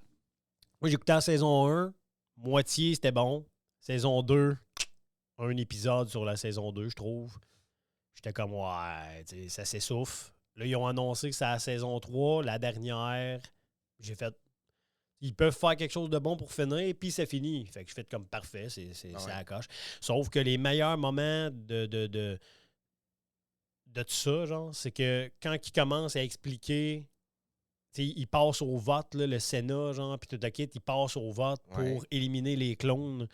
moi, j'ai écouté la saison 1. Moitié, c'était bon. Saison 2, un épisode sur la saison 2, je trouve. J'étais comme, ouais, tu sais, ça s'essouffle. Là, ils ont annoncé que c'est la saison 3, la dernière. J'ai fait. Ils peuvent faire quelque chose de bon pour finir, puis c'est fini. Fait que je fais comme parfait, c'est Ah ouais. à la coche. Sauf que les meilleurs moments de tout ça, genre, c'est que quand ils commencent à expliquer, tu sais, ils passent au vote, là, le Sénat, genre, puis tout le kit, ils passent au vote pour Ouais. éliminer les clones,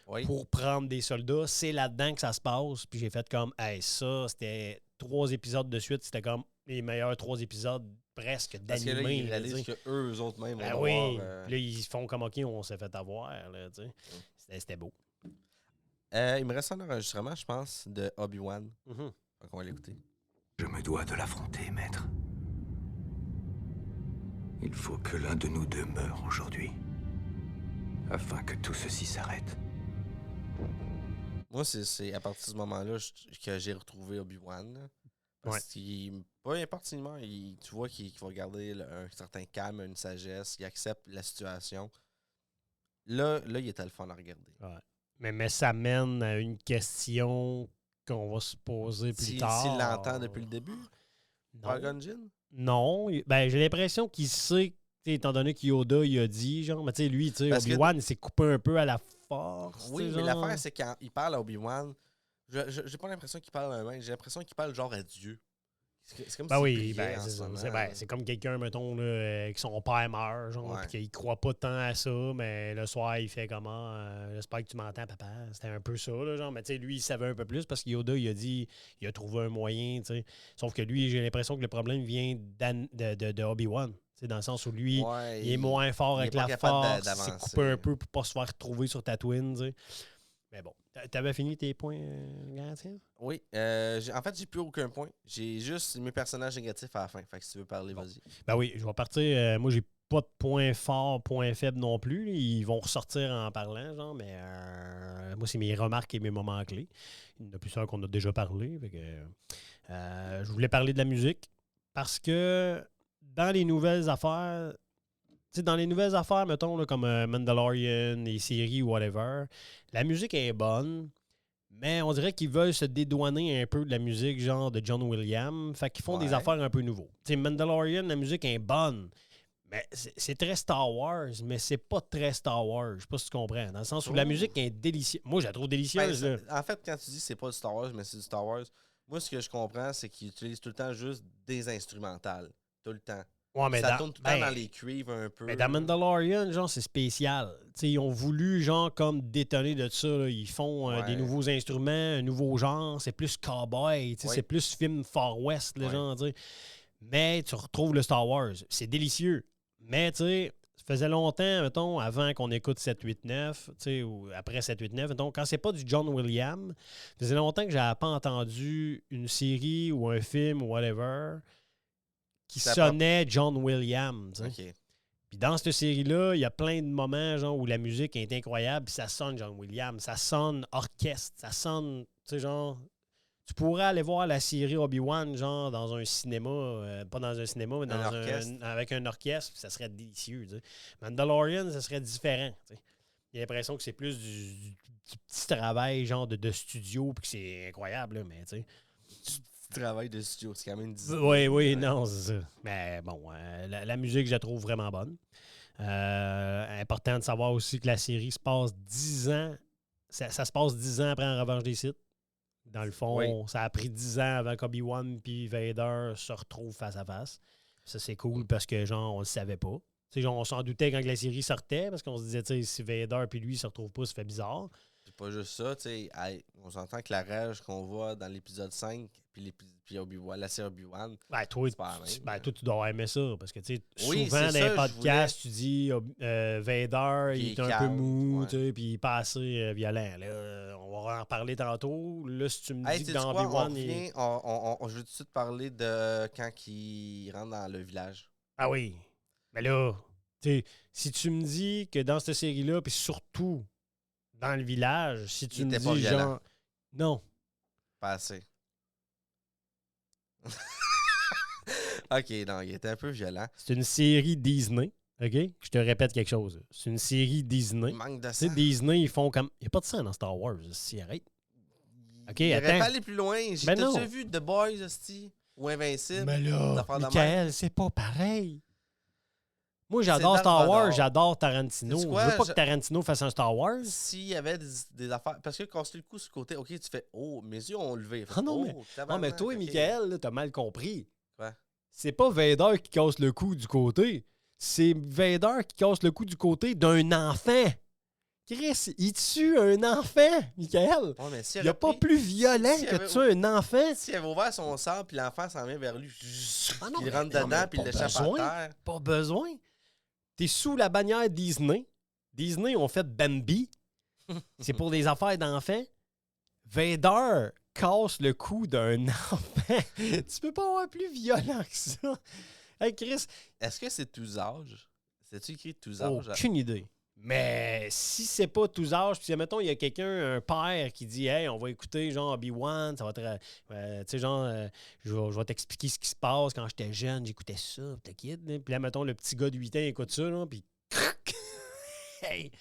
Oui. pour prendre des soldats. C'est là-dedans que ça se passe. Puis j'ai fait comme, hey, ça, c'était 3 épisodes de suite. C'était comme les meilleurs 3 épisodes presque Parce que là, d'animé. ils là, réalisent tu sais. que eux autres mêmes Ben vont oui. devoir, Puis là, ils font comme, OK, on s'est fait avoir. Là, tu sais. C'était beau. il me reste un enregistrement, je pense, de Obi-Wan. Mhm. Donc, on va l'écouter. Je me dois de l'affronter, maître. Il faut que l'un de nous deux meure aujourd'hui, afin que tout ceci s'arrête. Moi, c'est à partir de ce moment-là que j'ai retrouvé Obi-Wan. là. Parce qu'il, peu importe tu vois qu'il va garder un certain calme, une sagesse, il accepte la situation. Là, il était le fun à regarder. Ouais. Mais ça mène à une question qu'on va se poser plus tard. S'il l'entend depuis le début, Non. Qui-Gon Jinn? Non. Ben, j'ai l'impression qu'il sait, étant donné que Yoda il a dit, genre, mais tu sais, lui, tu sais, Parce que- Obi-Wan, il s'est coupé un peu à la force. Oui, tu sais, mais genre. l'affaire, c'est quand il parle à Obi-Wan, j'ai pas l'impression qu'il parle à un mec, j'ai l'impression qu'il parle genre à Dieu. C'est comme Ben s'il oui, priait ben, en c'est ce ça. moment, C'est là. c'est comme quelqu'un, mettons, là, que son père meurt, genre, Ouais. puis qu'il croit pas tant à ça, mais le soir, il fait comment j'espère que tu m'entends, papa. C'était un peu ça, là, genre. Mais tu sais, lui, il savait un peu plus parce que Yoda, il a dit, il a trouvé un moyen, tu sais. Sauf que lui, j'ai l'impression que le problème vient de Obi-Wan. Tu sais, dans le sens où lui, Ouais, il est moins fort il avec est pas la capable force, il d'avancer. s'est coupé un peu pour pas se faire retrouver sur Tatooine, tu sais. Mais bon, t'avais fini tes points, Garantien? Oui, en fait, j'ai plus aucun point. J'ai juste mes personnages négatifs à la fin. Fait que si tu veux parler, vas-y. Ben oui, je vais partir. Moi, j'ai pas de point fort, point faible non plus. Ils vont ressortir en parlant, genre, mais moi, c'est mes remarques et mes moments clés. Il y en a plusieurs qu'on a déjà parlé. Fait que, je voulais parler de la musique parce que dans les nouvelles affaires, tu sais, dans les nouvelles affaires, mettons, là, comme Mandalorian, les séries ou whatever, la musique est bonne. Mais on dirait qu'ils veulent se dédouaner un peu de la musique genre de John Williams. Fait qu'ils font des Ouais. affaires un peu nouveaux. Tu sais, Mandalorian, la musique est bonne. Mais c'est très Star Wars, mais c'est pas très Star Wars. Je sais pas si tu comprends. Dans le sens où la Oh. musique est délicieuse. Moi, je la trouve Ben, délicieuse. là. en fait, quand tu dis c'est pas du Star Wars, mais c'est du Star Wars, moi, ce que je comprends, c'est qu'ils utilisent tout le temps juste des instrumentales. Tout le temps. Ouais, mais Ça tourne tout le temps ben, dans les cuivres un peu. mais dans Mandalorian, genre, c'est spécial. T'sais, ils ont voulu, genre, comme détonner de ça. Là. Ils font Ouais. des nouveaux instruments, un nouveau genre. C'est plus cowboy. Ouais. C'est plus film Far West, le Ouais. genre. T'sais. Mais tu retrouves le Star Wars. C'est délicieux. Mais, tu sais, ça faisait longtemps, mettons, avant qu'on écoute 7-8-9, ou après 7-8-9, mettons, quand c'est pas du John Williams, ça faisait longtemps que j'avais pas entendu une série ou un film ou whatever qui Ça sonnait John Williams. t'sais. OK. Puis dans cette série-là, il y a plein de moments genre, où la musique est incroyable, puis ça sonne John Williams, ça sonne orchestre, ça sonne, tu sais, genre, tu pourrais aller voir la série Obi-Wan, genre, dans un cinéma, pas dans un cinéma, mais avec un orchestre, ça serait délicieux, tu sais. Mandalorian, ça serait différent, tu sais. J'ai l'impression que c'est plus du petit travail, genre, de studio, puis que c'est incroyable, là, mais, tu sais. Du travail de studio, c'est quand même 10 Oui, non, c'est ça. Mais bon, la musique, je la trouve vraiment bonne. Important de savoir aussi que la série se passe 10 ans. Ça se passe 10 ans après En Revanche des Sith. Dans le fond, ça a pris 10 ans avant qu'Obi-Wan et Vader se retrouvent face à face. Ça, c'est cool parce que, genre, on le savait pas. T'sais, genre, on s'en doutait quand la série sortait parce qu'on se disait, tu sais, si Vader et lui se retrouvent pas, ça fait bizarre. C'est pas juste ça, tu sais. On s'entend que la rage qu'on voit dans l'épisode 5 puis Obi-Wan, la série Obi-Wan, Toi, c'est pas la même. toi, tu dois aimer ça parce que, tu sais, Oui, souvent dans c'est les ça, podcasts, tu dis Vader, il est un peu calme, mou, ouais. tu sais, puis il est pas assez violent. Là, on va en reparler tantôt. Là, si tu me dis que dans quoi, Obi-Wan, je veux tout de suite parler de quand il rentre dans le village. Ah oui. Mais là, tu sais, si tu me dis que dans cette série-là, puis surtout dans le village, si tu Il me était pas dis violent. genre. Non. Pas assez. OK, non, il était un peu violent. C'est une série Disney. OK? Je te répète quelque chose. C'est une série Disney. Il manque de Tu sais, sang. Disney, ils font comme. Il n'y a pas de sang dans Star Wars. Si, arrête. OK, Il aurait attends. pas aller plus loin. Ben non. T'as-tu vu The Boys, hostie? Ou Invincible? Mais là, des affaires de Michael, c'est pas pareil. Moi, j'adore C'est Star Dark Wars, Vador. j'adore Tarantino. Sais-tu Je quoi? veux pas que Tarantino fasse un Star Wars. S'il y avait des affaires. Parce que quand c'est le coup sur le côté, OK, tu fais oh, mes yeux ont levé. Ah non, mais- Non, mais toi, Michael, là, t'as mal compris. Quoi? C'est pas Vader qui casse le cou du côté. C'est Vader qui casse le cou du côté d'un enfant. Chris, il tue un enfant, Michael. Ouais, mais s'il Il n'y a pas plus violent s'il que de avait- tuer un enfant. S'il avait ouvert son sang, puis l'enfant s'en vient vers lui, Ah non, il mais- rentre non, dedans, mais puis il pas l'échappe à besoin. terre. Pas besoin. T'es sous la bannière Disney. Disney ont fait Bambi. C'est pour des affaires d'enfants. Vader casse le cou d'un enfant. Tu peux pas avoir plus violent que ça. Hey Chris, Est-ce que c'est tous âges? C'est-tu écrit tous âges? aucune idée. Mais si c'est pas tous âges, puis mettons, il y a quelqu'un, un père qui dit hey, on va écouter genre Obi-Wan, ça va être. Tu sais, genre, je vais t'expliquer ce qui se passe quand j'étais jeune, j'écoutais ça, puis t'inquiète. Puis là, mettons, le petit gars de 8 ans écoute ça, là, puis. Hey!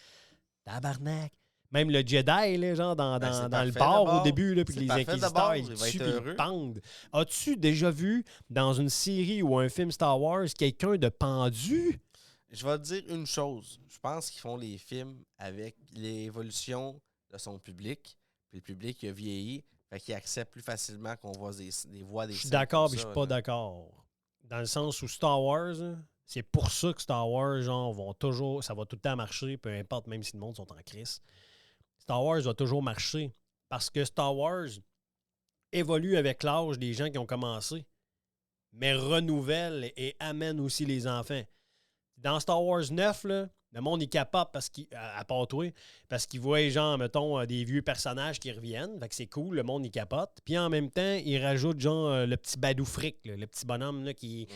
Tabarnak! Même le Jedi, là, genre, dans Ben, c'est le parfait bar d'abord. au début, là, puis C'est les parfait inquisiteurs, d'abord, ils il va tuent, être puis ils heureux. pendent. As-tu déjà vu dans une série ou un film Star Wars quelqu'un de pendu? Je vais te dire une chose. Je pense qu'ils font les films avec l'évolution de son public. Puis le public il a vieilli. Fait qu'il accepte plus facilement qu'on voit des voix des Je suis scènes d'accord, comme mais je ça, suis pas là. d'accord. Dans le sens où Star Wars, là, c'est pour ça que Star Wars, genre, ça va tout le temps marcher, peu importe, même si le monde sont en crise. Star Wars va toujours marcher. Parce que Star Wars évolue avec l'âge des gens qui ont commencé, mais renouvelle et amène aussi les enfants. Dans Star Wars 9, là, le monde est capable à part toi, parce qu'il voit, genre, mettons, des vieux personnages qui reviennent. Fait que c'est cool, le monde y capote. Puis en même temps, il rajoute, genre, le petit badou fric, là, le petit bonhomme là, qui.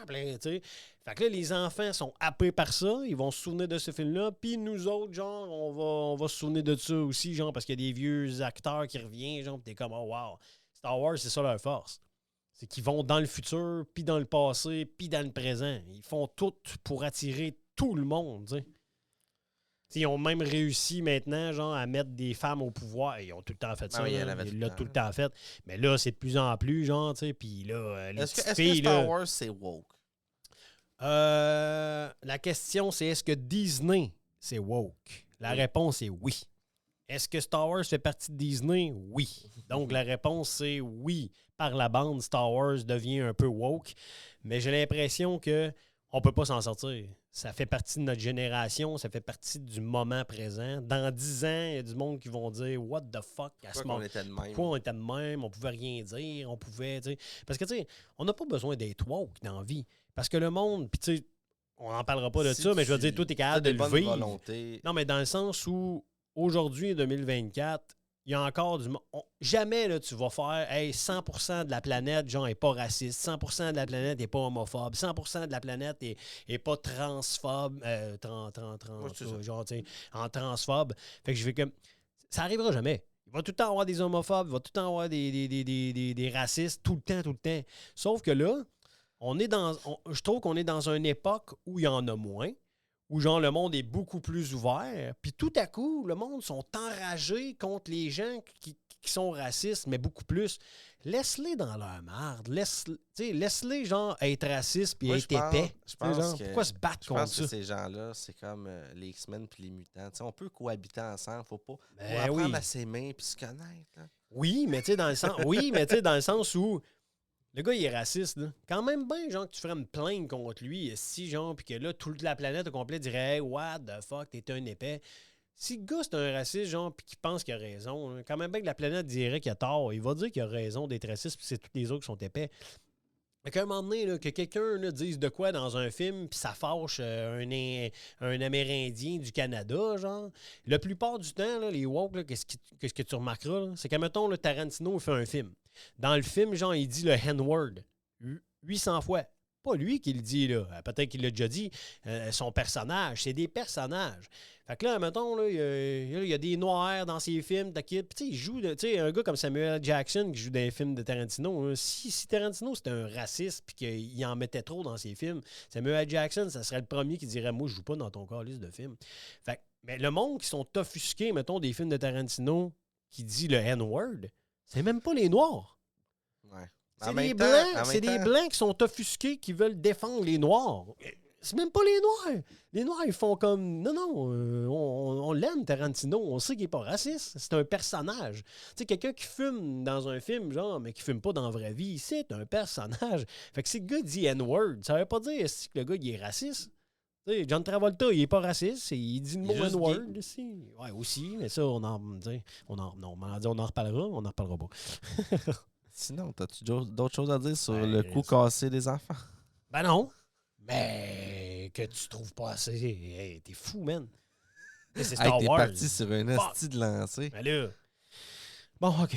Puis, tu sais. Fait que là, les enfants sont happés par ça. Ils vont se souvenir de ce film-là. Puis nous autres, genre, on va se souvenir de ça aussi, genre, parce qu'il y a des vieux acteurs qui reviennent, genre, puis t'es comme, oh wow. Star Wars, c'est ça leur force. C'est qu'ils vont dans le futur, puis dans le passé, puis dans le présent. Ils font tout pour attirer tout le monde, tu sais. T'sais, ils ont même réussi maintenant, genre, à mettre des femmes au pouvoir. Ils ont tout le temps fait ça. oui, il y en là. avait Ils tout le l'ont temps. tout le temps fait. Mais là, c'est de plus en plus, genre, tu sais. Puis là, les Est-ce petites que filles, Star là... Wars, c'est woke? La question, c'est est-ce que Disney, c'est woke? La Oui. réponse est oui. Est-ce que Star Wars fait partie de Disney? Oui. Donc, la réponse, c'est oui. Par la bande, Star Wars devient un peu woke. Mais j'ai l'impression que on peut pas s'en sortir. Ça fait partie de notre génération. Ça fait partie du moment présent. Dans 10 ans, il y a du monde qui vont dire « What the fuck? » à ce Pourquoi moment. qu'on était de même? Pourquoi on était de même? On pouvait rien dire. On pouvait, tu sais. Parce que, tu sais, on n'a pas besoin d'être woke dans la vie. Parce que le monde, puis tu sais, on n'en parlera pas de Si ça, mais je veux tu- dire, toi, t'es t'as capable de des le bonnes vivre. volontés. Non, mais dans le sens où, aujourd'hui, en 2024, il y a encore du... Jamais, là, tu vas faire, hey, 100% de la planète, genre, est pas raciste, 100% de la planète est pas homophobe, 100% de la planète est pas transphobe, Ouais, c'est ça. genre, tu sais, en transphobe. Fait que je vais comme... Ça arrivera jamais. Il Il va tout le temps avoir des homophobes, il va tout le temps avoir des racistes, tout le temps. Sauf que là, je trouve qu'on est dans une époque où il y en a moins, où genre le monde est beaucoup plus ouvert, puis tout à coup, le monde sont enragés contre les gens qui sont racistes, mais beaucoup plus. Laisse-les dans leur marde. Laisse-les, genre, être racistes puis Moi, être épais. Je pense Genre, que, pourquoi se battre je contre pense que ça? ces gens-là, c'est comme les X-Men puis les mutants. T'sais, on peut cohabiter ensemble. Faut Ben apprendre oui. à s'aimer puis se connaître. Là. Oui, mais tu sais, dans le sens où le gars, il est raciste. Là. Quand même bien, genre, que tu ferais me plaindre contre lui, si, genre, puis que là, toute la planète au complet dirait « Hey, what the fuck, t'es un épais ». Si le gars, c'est un raciste, genre, puis qu'il pense qu'il a raison, là, quand même bien que la planète dirait qu'il a tort, il va dire qu'il a raison d'être raciste, puis c'est tous les autres qui sont épais. Fait qu'à un moment donné, là, que quelqu'un là, dise de quoi dans un film, puis ça fâche un Amérindien du Canada, genre. La plupart du temps, là, les woke, là, qu'est-ce que tu remarqueras, là, c'est qu'à mettons, là, Tarantino fait un film. Dans le film, genre, il dit le N-word 800 fois. Pas lui qui le dit, là. Peut-être qu'il l'a déjà dit. Son personnage, c'est des personnages. Fait que là, mettons, là, il y a des noirs dans ses films, t'inquiète. Puis, tu sais, il joue, tu sais, un gars comme Samuel Jackson qui joue dans les films de Tarantino. Hein, si Tarantino, c'était un raciste puis qu'il en mettait trop dans ses films, Samuel Jackson, ça serait le premier qui dirait « Moi, je joue pas dans ton calice de film. » Fait que, mais le monde qui sont offusqués, mettons, des films de Tarantino qui dit le N-word, c'est même pas les noirs. Ouais. C'est des blancs qui sont offusqués, qui veulent défendre les noirs. C'est même pas les noirs. Les noirs, ils font comme... Non, on l'aime, Tarantino. On sait qu'il est pas raciste. C'est un personnage. Tu sais, quelqu'un qui fume dans un film, genre, mais qui fume pas dans la vraie vie, c'est un personnage. Fait que si le gars dit N-word, ça veut pas dire que le gars, il est raciste. Tu sais, John Travolta, il est pas raciste. Il dit le mot N-word. Ouais, aussi. Mais ça, on en reparlera. On n'en reparlera pas. Sinon, t'as-tu d'autres choses à dire sur le coup cassé des enfants? Ben non. Mais que tu trouves pas assez. Hey, t'es fou, man. C'est Star T'es Wars. parti sur un esti de lancer. Ben là. Bon, OK.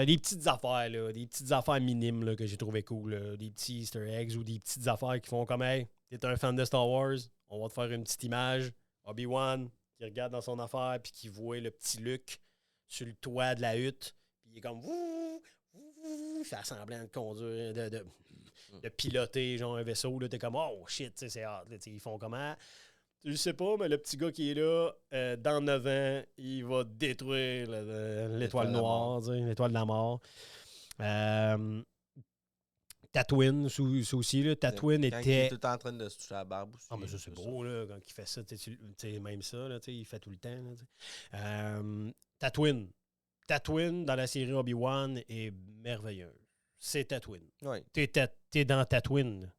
Des petites affaires, là. Des petites affaires minimes là, que j'ai trouvé cool. Là. Des petits Easter eggs ou des petites affaires qui font comme hey, t'es un fan de Star Wars, on va te faire une petite image. Obi-Wan qui regarde dans son affaire puis qui voit le petit Luke sur le toit de la hutte. Puis il est comme il fait semblant de conduire, de piloter genre un vaisseau. Là, t'es comme oh shit, c'est hard. Là, ils font comment? Je sais pas, mais le petit gars qui est là, dans 9 ans, il va détruire l'étoile noire, l'étoile de la mort. Tatooine, ça aussi, là, Tatooine quand était... il est tout en train de se toucher à la barbe aussi. Ah, mais ça, c'est beau, là, quand il fait ça. Même ça, là, il fait tout le temps. Là, Tatooine. Tatooine, dans la série Obi-Wan, est merveilleuse. C'est Tatooine. Oui. T'es dans Tatooine.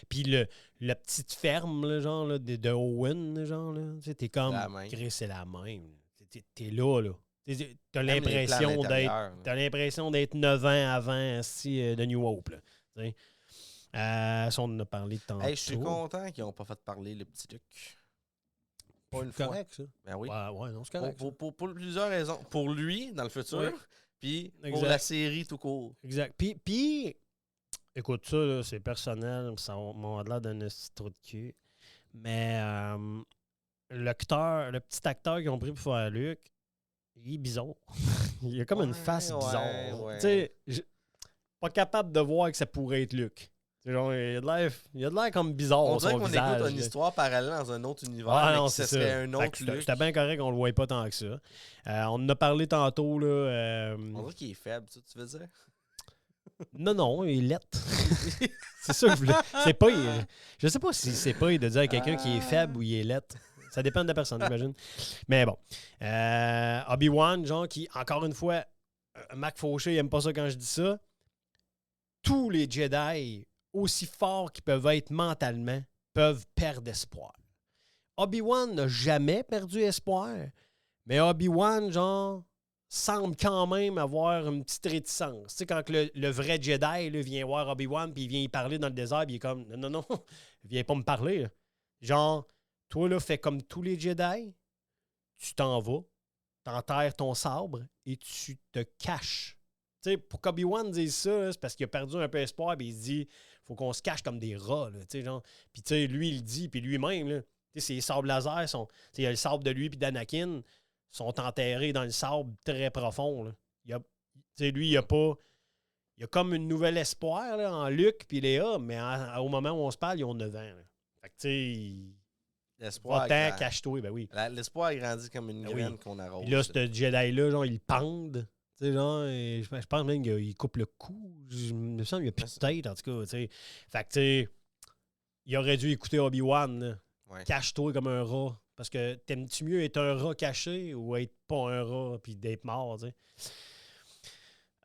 Puis la petite ferme, là, genre, là, de Owen, là, genre, là, t'es comme... Chris, c'est la même. T'es là, là. T'as l'impression d'être 9 ans avant de New Hope. Là, si on en a parlé tantôt. Hey, je suis content qu'ils n'ont pas fait parler le petit Luc. Pas une fois. C'est correct, ça. Ben oui. Ouais, non, c'est correct. Pour plusieurs raisons. Pour lui, dans le futur, puis pour exact. la série tout court. Exact. Puis écoute, ça, là, c'est personnel. Ça m'a l'air d'un petit trou de cul. Mais le petit acteur qu'ils ont pris pour faire Luc, il est bizarre. Il a comme une face bizarre. Ouais. Tu sais, pas capable de voir que ça pourrait être Luc. Genre, il a de l'air comme bizarre. On dirait son qu'on visage, écoute une histoire parallèle dans un autre univers. Ah mais non, que c'est serait ça. un autre Luc. C'était bien correct qu'on le voyait pas tant que ça. On en a parlé tantôt. Là, On dirait qu'il est faible, ça, tu veux dire? Non, il est lettre. C'est ça que je voulais. C'est pas. Je sais pas si c'est pas de dire à quelqu'un qui est faible ou il est lettre. Ça dépend de la personne, j'imagine. Mais bon. Obi-Wan, genre, qui, encore une fois, Mac Fauché, il aime pas ça quand je dis ça. Tous les Jedi, aussi forts qu'ils peuvent être mentalement, peuvent perdre espoir. Obi-Wan n'a jamais perdu espoir, mais Obi-Wan, genre, semble quand même avoir une petite réticence. Tu sais, quand le vrai Jedi là, vient voir Obi-Wan puis il vient y parler dans le désert, puis il est comme « Non, viens pas me parler. Là. » Genre, toi, là, fais comme tous les Jedi, tu t'en vas, t'enterres ton sabre et tu te caches. Tu sais, pour qu'Obi-Wan dise ça, là, c'est parce qu'il a perdu un peu espoir, puis il se dit faut qu'on se cache comme des rats. Là, genre. Puis lui, il le dit, puis lui-même, là, ses sabres laser, il y a le sabre de lui puis d'Anakin, sont enterrés dans le sable très profond. Là. Lui, il a pas... Il y a comme une nouvelle espoir là, en Luke puis Léa, mais au moment où on se parle, ils ont 9 ans. Là. Fait que, tu sais, L'espoir va-t'en, cache-toi, ben oui. L'espoir est grandi comme une graine qu'on arrose. Puis là, ce Jedi-là, genre, il pende. Tu sais, genre, et je pense même qu'il coupe le cou. Je me sens qu'il n'y a plus de tête, en tout cas. Tu sais. Fait que, tu sais, il aurait dû écouter Obi-Wan. Là. Ouais. Cache-toi comme un rat. Parce que t'aimes-tu mieux être un rat caché ou être pas un rat puis d'être mort, tu sais?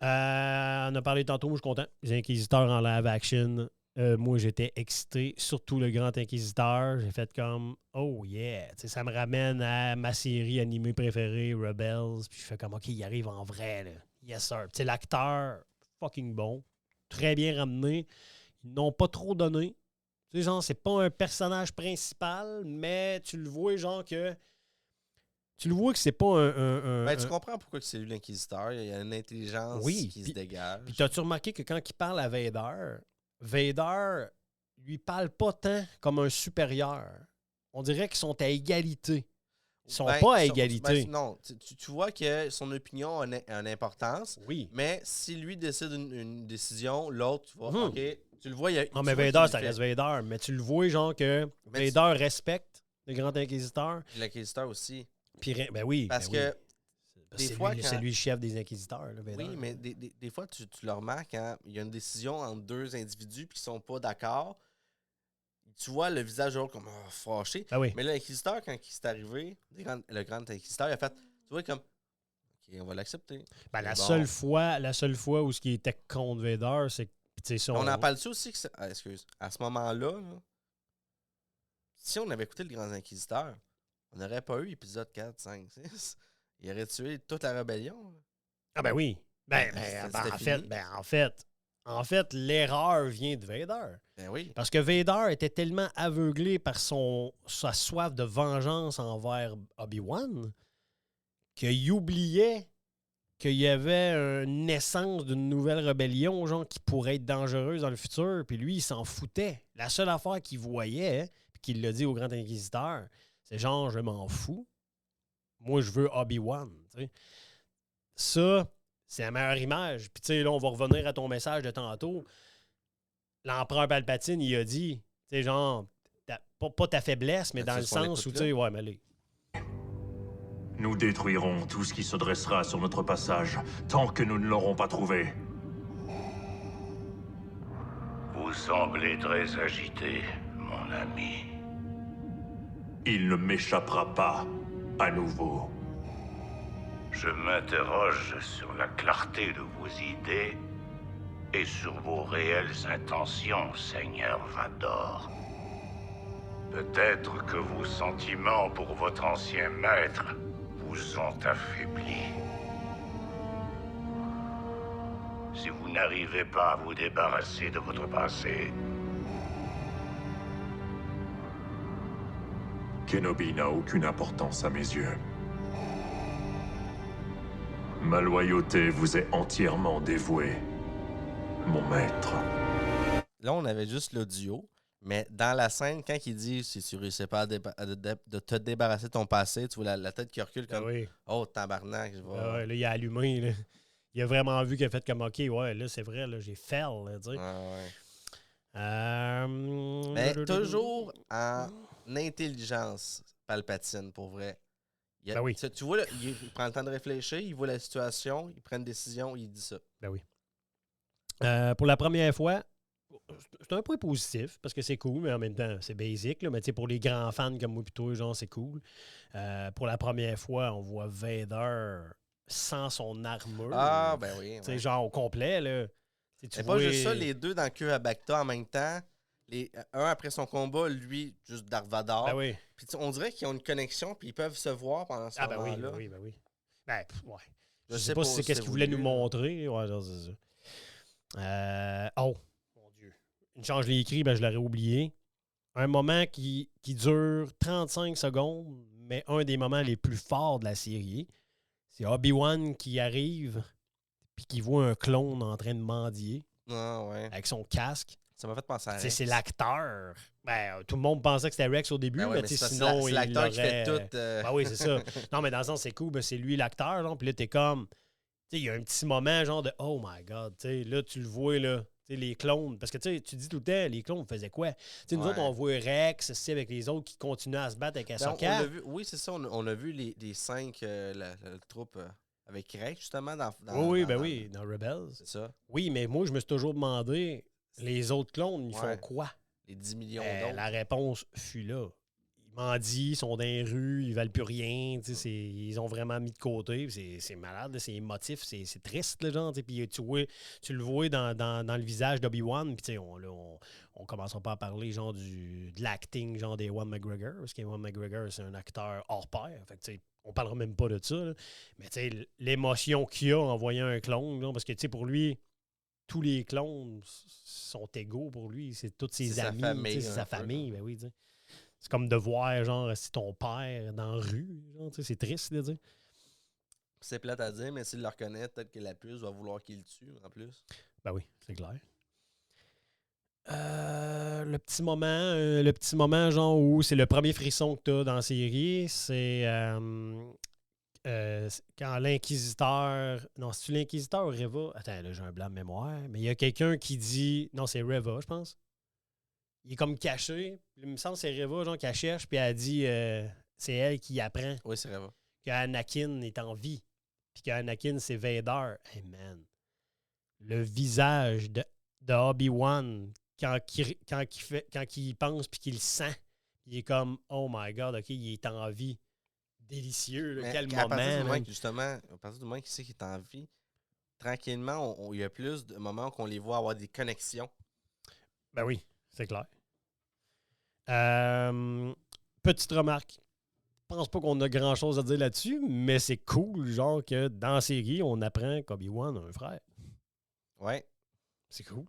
On a parlé tantôt, moi je suis content. Les Inquisiteurs en live action. Moi j'étais excité, surtout le Grand Inquisiteur. J'ai fait comme oh yeah. T'sais, ça me ramène à ma série animée préférée, Rebels. Puis je fais comme ok, il arrive en vrai. Là. Yes sir. T'sais, l'acteur, fucking bon. Très bien ramené. Ils n'ont pas trop donné. Tu sais, genre, c'est pas un personnage principal, mais tu le vois, genre que. Tu le vois que c'est pas un tu comprends pourquoi c'est lui l'inquisiteur. Il y a une intelligence qui se dégage. Puis t'as-tu remarqué que quand il parle à Vader, Vader lui parle pas tant comme un supérieur. On dirait qu'ils sont à égalité. Ils sont pas à égalité. Non, tu vois que son opinion a une importance. Oui. Mais si lui décide une décision, l'autre, tu vois, OK, tu le vois. Non, mais Vader, ça reste Vader. Mais tu le vois, genre, que Vader respecte le Grand Inquisiteur. L'inquisiteur aussi. Puis, ben oui. Parce que des fois, c'est lui le chef des Inquisiteurs. Là, oui, mais des fois, tu le remarques quand il y a une décision entre deux individus qui ne sont pas d'accord. Tu vois le visage comme fâché. Ah oui. Mais l'inquisiteur, quand il s'est arrivé, le grand inquisiteur, il a fait, tu vois, comme, OK, on va l'accepter. Ben, la seule fois où ce qui était contre Vader, c'est que... On en parle-tu aussi? Excuse. À ce moment-là, là, si on avait écouté le grand inquisiteur, on n'aurait pas eu épisode 4, 5, 6. Il aurait tué toute la rébellion. Là. Ah ben oui. En fait, l'erreur vient de Vader. Ben oui. Parce que Vader était tellement aveuglé par sa soif de vengeance envers Obi-Wan qu'il oubliait qu'il y avait une naissance d'une nouvelle rébellion, genre, qui pourrait être dangereuse dans le futur. Puis lui, il s'en foutait. La seule affaire qu'il voyait, puis qu'il l'a dit au Grand Inquisiteur, c'est genre, je m'en fous. Moi, je veux Obi-Wan. T'sais. Ça, c'est la meilleure image. Puis, tu sais, là, on va revenir à ton message de tantôt. L'empereur Palpatine, il a dit, tu sais, genre, pas ta faiblesse, mais dans le sens où, tu sais, ouais, mais allez. Nous détruirons tout ce qui se dressera sur notre passage, tant que nous ne l'aurons pas trouvé. Vous semblez très agité, mon ami. Il ne m'échappera pas, à nouveau. Je m'interroge sur la clarté de vos idées et sur vos réelles intentions, Seigneur Vador. Peut-être que vos sentiments pour votre ancien maître vous ont affaibli. Si vous n'arrivez pas à vous débarrasser de votre passé, Kenobi n'a aucune importance à mes yeux. Ma loyauté vous est entièrement dévouée, mon maître. Là, on avait juste l'audio, mais dans la scène, quand il dit « Si tu réussis pas de te débarrasser de ton passé », tu vois la tête qui recule comme « Oh, tabarnak, je vais... » Ouais, là, il a allumé, là. Il a vraiment vu qu'il a fait comme « OK, ouais, là, c'est vrai, là, j'ai fail, là, tu sais. » Mais toujours en intelligence, Palpatine, pour vrai. Ben oui. Tu vois, là, il prend le temps de réfléchir, il voit la situation, il prend une décision, il dit ça. Ben oui. Pour la première fois, c'est un point positif, parce que c'est cool, mais en même temps, c'est basic. Là, mais pour les grands fans comme moi et toi, genre, c'est cool. Pour la première fois, on voit Vader sans son armure. Ah, ben oui. Ouais. Genre au complet, là. C'est pas juste ça, les deux dans le queue à Bacta en même temps. Un après son combat, lui, juste Darth Vader. Ben oui. Puis on dirait qu'ils ont une connexion, puis ils peuvent se voir pendant ce moment-là. Ben oui. Ben, ouais. Je sais pas si c'est qu'est-ce qu'il voulait nous montrer. Ouais, genre, c'est ça. Oh, mon Dieu. Une chance, je l'ai écrit, ben je l'aurais oublié. Un moment qui dure 35 secondes, mais un des moments les plus forts de la série. C'est Obi-Wan qui arrive, puis qui voit un clone en train de mendier. Ah, ouais. Avec son casque. Ça m'a fait penser à Tu sais, Rex. c'est l'acteur. Ben, tout le monde pensait que c'était Rex au début, Ben ouais, mais mais tu sais, c'est sinon, c'est il l'acteur qui fait l'aurait- tout. Ben oui, c'est ça. Non, mais dans le sens, c'est cool, ben, c'est lui l'acteur, là. Puis là, t'es comme. Tu sais, il y a un petit moment, genre de Oh my God. Tu sais, là, tu le vois, là. Tu sais, les clones. Parce que tu sais, tu dis tout le temps, les clones faisaient quoi? Tu sais, nous Ouais. autres, on voit Rex, tu sais, avec les autres qui continuent à se battre avec Ben, on Ahsoka. l'a vu, oui, c'est ça. On a vu les 5, la troupe avec Rex, justement, Oui, ben oui, dans Rebels. C'est ça. Oui, mais moi, je me suis toujours demandé, les autres clones, ils font Ouais. quoi? Les 10 millions Ben, d'autres. la réponse fut là. Ils mendient, ils sont dans les rues, ils valent plus rien. Tu sais, ils ont vraiment mis de côté. C'est malade, là, c'est émotif, c'est triste, là, genre. Tu sais, puis tu le vois dans le visage d'Obi-Wan. Puis tu sais, on commencera pas à parler genre de l'acting genre d'Ewan McGregor. Parce qu'Ewan McGregor, c'est un acteur hors pair. Fait que tu sais, on parlera même pas de ça. Là. Mais tu sais, l'émotion qu'il a en voyant un clone, là, parce que tu sais, pour lui, tous les clones sont égaux pour lui. C'est tous ses C'est sa amis, famille, tu sais, c'est sa un peu, famille. Ben oui, tu sais. C'est comme de voir, genre, si ton père dans la rue. Genre, tu sais, c'est triste, de dire. C'est plate à dire, mais s'il le reconnaît, peut-être que la puce va vouloir qu'il le tue, en plus. Ben oui, c'est clair. Le petit moment, genre, où c'est le premier frisson que tu as dans la série, c'est quand l'Inquisiteur. Non, c'est-tu l'Inquisiteur ou Reva? Attends, là, j'ai un blanc de mémoire. Mais il y a quelqu'un qui dit. Non, c'est Reva, je pense. Il est comme caché. Il me semble que c'est Reva, genre, qui la cherche, puis elle dit. C'est elle qui apprend Oui, c'est vrai. qu'Anakin est en vie. Puis qu'Anakin, c'est Vader. Hey man. Le visage de Obi-Wan, quand il pense puis qu'il le sent, il est comme Oh my God, OK, il est en vie. Délicieux, là, Mais quel à moment. partir du moment man. que, justement, à partir du moment qu'il sait qu'il est en vie, tranquillement, il y a plus de moments qu'on les voit avoir des connexions. Ben oui, c'est clair. Petite remarque. Je pense pas qu'on a grand-chose à dire là-dessus, mais c'est cool, genre, que dans la série, on apprend qu'Obi-Wan a un frère. Ouais. C'est cool.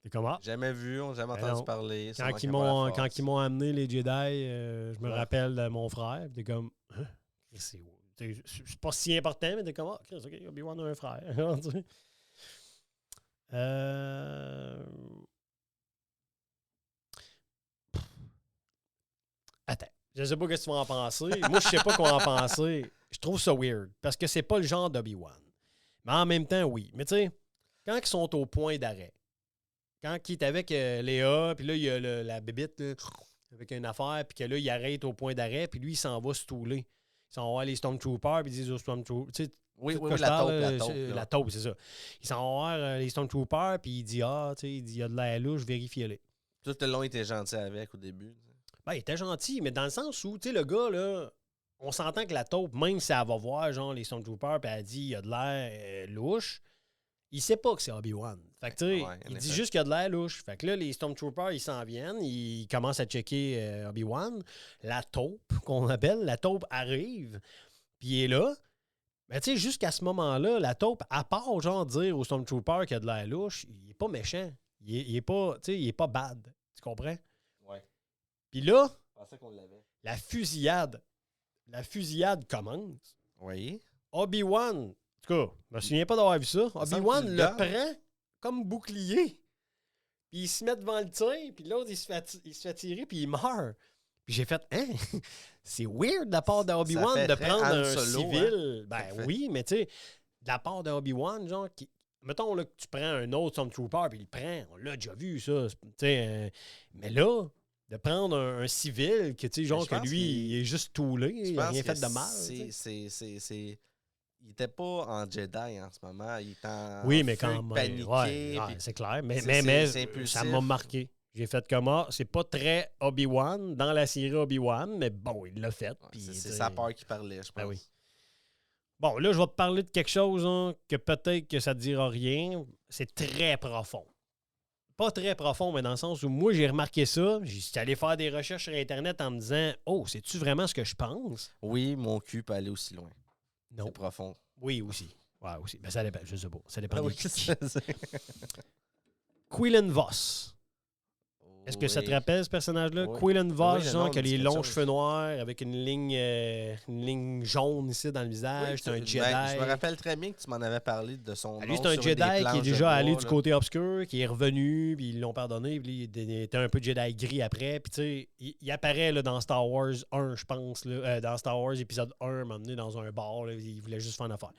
C'est comme ah, Jamais vu, on n'a jamais Ben entendu non. parler. Quand sûrement ils qu'il y a pas la m'ont force. quand ils m'ont amené les Jedi, je me Ouais. rappelle de mon frère. T'es comme, hein? C'est pas si important, mais t'es comme, ah, Chris, ok, Obi-Wan a un frère. Tu sais. Attends, je sais pas ce que tu vas en penser. Moi, je sais pas quoi en penser. Je trouve ça weird parce que c'est pas le genre d'Obi-Wan. Mais en même temps, oui. Mais tu sais, quand ils sont au point d'arrêt, quand il est avec Léa, puis là, il y a la bébite là, avec une affaire, puis que là, il arrête au point d'arrêt, puis lui, il s'en va stouler. Ils s'en vont voir les Stormtroopers, puis ils disent aux Stormtroopers. Tu sais, Oui, tout oui, que oui, je la parle, taupe, la là, taupe. c'est- là. la taupe, c'est ça. Ils s'en vont voir les Stormtroopers, puis il dit ah, tu sais, il dit il y a de l'air louche, vérifiez-les. Tout le long, il était gentil avec au début. Ben, il était gentil, mais dans le sens où, tu sais, le gars, là, on s'entend que la taupe, même si elle va voir, genre, les Stormtroopers, puis elle dit il y a de l'air louche, il sait pas que c'est Obi-Wan. Fait que, tu sais, Ouais, en il dit effet. juste qu'il y a de l'air louche. Fait que là, les Stormtroopers, ils s'en viennent, ils commencent à checker Obi-Wan. La taupe, qu'on appelle, la taupe arrive, puis il est là. Mais tu sais, jusqu'à ce moment-là, la taupe, à part, genre, dire aux Stormtroopers qu'il y a de l'air louche, il est pas méchant. Il est pas, tu sais, il est pas bad. Tu comprends? Ouais. Puis là, Je pensais qu'on l'avait. la fusillade commence. Oui. Obi-Wan, en tout cas, je me souviens pas d'avoir vu ça. semble Obi-Wan qu'il le le prend comme bouclier. Puis il se met devant le tir, puis l'autre, il se fait tirer, puis il meurt. Puis j'ai fait, hein? C'est weird de la part d'Obi-Wan fait de très prendre Han un Solo, civil. Ça Ben fait. oui, mais tu sais, de la part d'Obi-Wan, genre, mettons là, que tu prends un autre Stormtrooper, puis il le prend. On l'a déjà vu, ça. Tu sais, mais là, de prendre un civil, que tu sais, genre, je que pense lui, qu'il- il est juste toulé, Je il n'a pense rien que fait de mal. tu sais. Il était pas en Jedi en ce moment. Il était en Oui, mais fugue, quand même. paniqué. Ouais, puis c'est clair. Mais, c'est- mais, c'est- mais c'est impulsif. ça m'a marqué. J'ai fait comme c'est pas très Obi-Wan dans la série Obi-Wan, mais bon, il l'a fait. ouais, puis, c'est tu sais, sa peur qui parlait, je pense. Ben oui. Bon, là, je vais te parler de quelque chose hein, que peut-être que ça te dira rien. C'est très profond. Pas très profond, mais dans le sens où moi, j'ai remarqué ça. J'étais allé faire des recherches sur Internet en me disant « Oh, c'est-tu vraiment ce que je pense? Oui, mon cul peut aller aussi loin. » Non. C'est profond. Oui, aussi. Ouais, aussi. Ben, ça dépend. Je sais pas. Ça dépend Ah des oui, kikis. c'est- Quillen Voss. Est-ce que ça te Oui. rappelle ce personnage-là? Oui. Quillan Voss, Oui, le genre, nom qui a me dit les quelque longs chose. cheveux noirs avec une ligne jaune ici dans le visage. Oui, C'est un ben, Jedi. je me rappelle très bien que tu m'en avais parlé de son Lui, nom c'est un sur Jedi des qui est planches de déjà allé bois, du là. côté obscur, qui est revenu, puis ils l'ont pardonné, puis il était un peu Jedi gris après. Puis tu sais, il apparaît là, dans Star Wars 1, je pense, là, dans Star Wars épisode 1, m'emmener dans un bar, là, il voulait juste faire une affaire.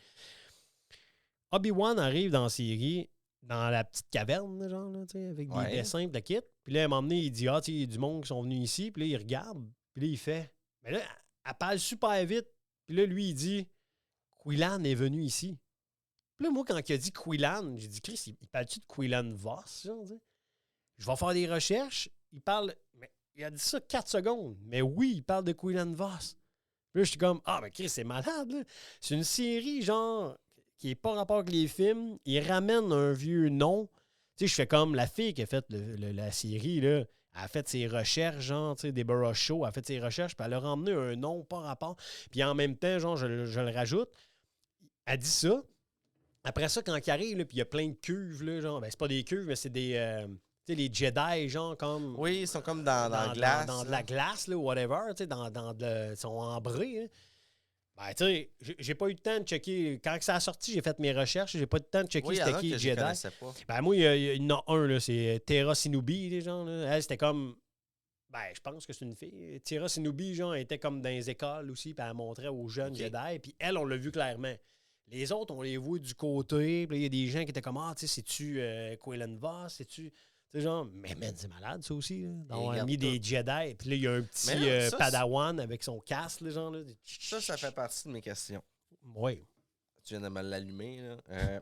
Obi-Wan arrive dans la série, dans la petite caverne, là, genre, là, tu sais, avec des Ouais. dessins de la kit. Puis là, à un moment donné, il dit, ah, tu sais, il y a du monde qui sont venus ici. Puis là, il regarde, puis là, il fait. Mais là, elle parle super vite. Puis là, lui, il dit, Quillan est venu ici. Puis là, moi, quand il a dit Quillan, j'ai dit, Chris, il parle-tu de Quillan Voss, genre, tu sais? Je vais faire des recherches. Il parle. Mais il a dit ça 4 secondes. Mais oui, il parle de Quillan Voss. Puis là, je suis comme, ah, mais Chris, c'est malade, là. C'est une série, genre, qui n'est pas rapport avec les films. Il ramène un vieux nom. Tu sais, je fais comme la fille qui a fait la série, là. Elle a fait ses recherches, genre, tu sais, des Burroughs Show. Elle a fait ses recherches, puis elle a ramené un nom pas rapport. Puis en même temps, genre, je le rajoute. Elle dit ça. Après ça, quand il arrive, là, puis il y a plein de cuves, là, genre, ben, c'est pas des cuves, mais c'est des. Tu sais, les Jedi, genre, comme. Oui, ils sont comme dans la glace. Dans de la glace, là, whatever, tu sais, ils sont ambrés, hein. Ben, tu sais, j'ai pas eu le temps de checker. Quand ça a sorti, j'ai fait mes recherches. J'ai pas eu le temps de checker Oui, il y en c'était a qui que je Jedi. connaissais pas. Ben, moi, il y en a un, là, c'est Tera Sinubi, les gens. Là. Elle, c'était comme. Ben, je pense que c'est une fille. Tera Sinubi, genre, elle était comme dans les écoles aussi, puis elle montrait aux jeunes Ok. Jedi. Puis elle, on l'a vu clairement. Les autres, on les voit du côté. Puis là, il y a des gens qui étaient comme, ah, tu sais, c'est-tu Quillan Voss? C'est-tu. Tu sais, genre, mais man, c'est malade, ça aussi, là, d'avoir regarde mis tout. des Jedi. Puis là, il y a un petit Mais là, ça, Padawan avec son casque, les gens, là. Ça fait partie de mes questions. Oui. Tu viens de me l'allumer, là.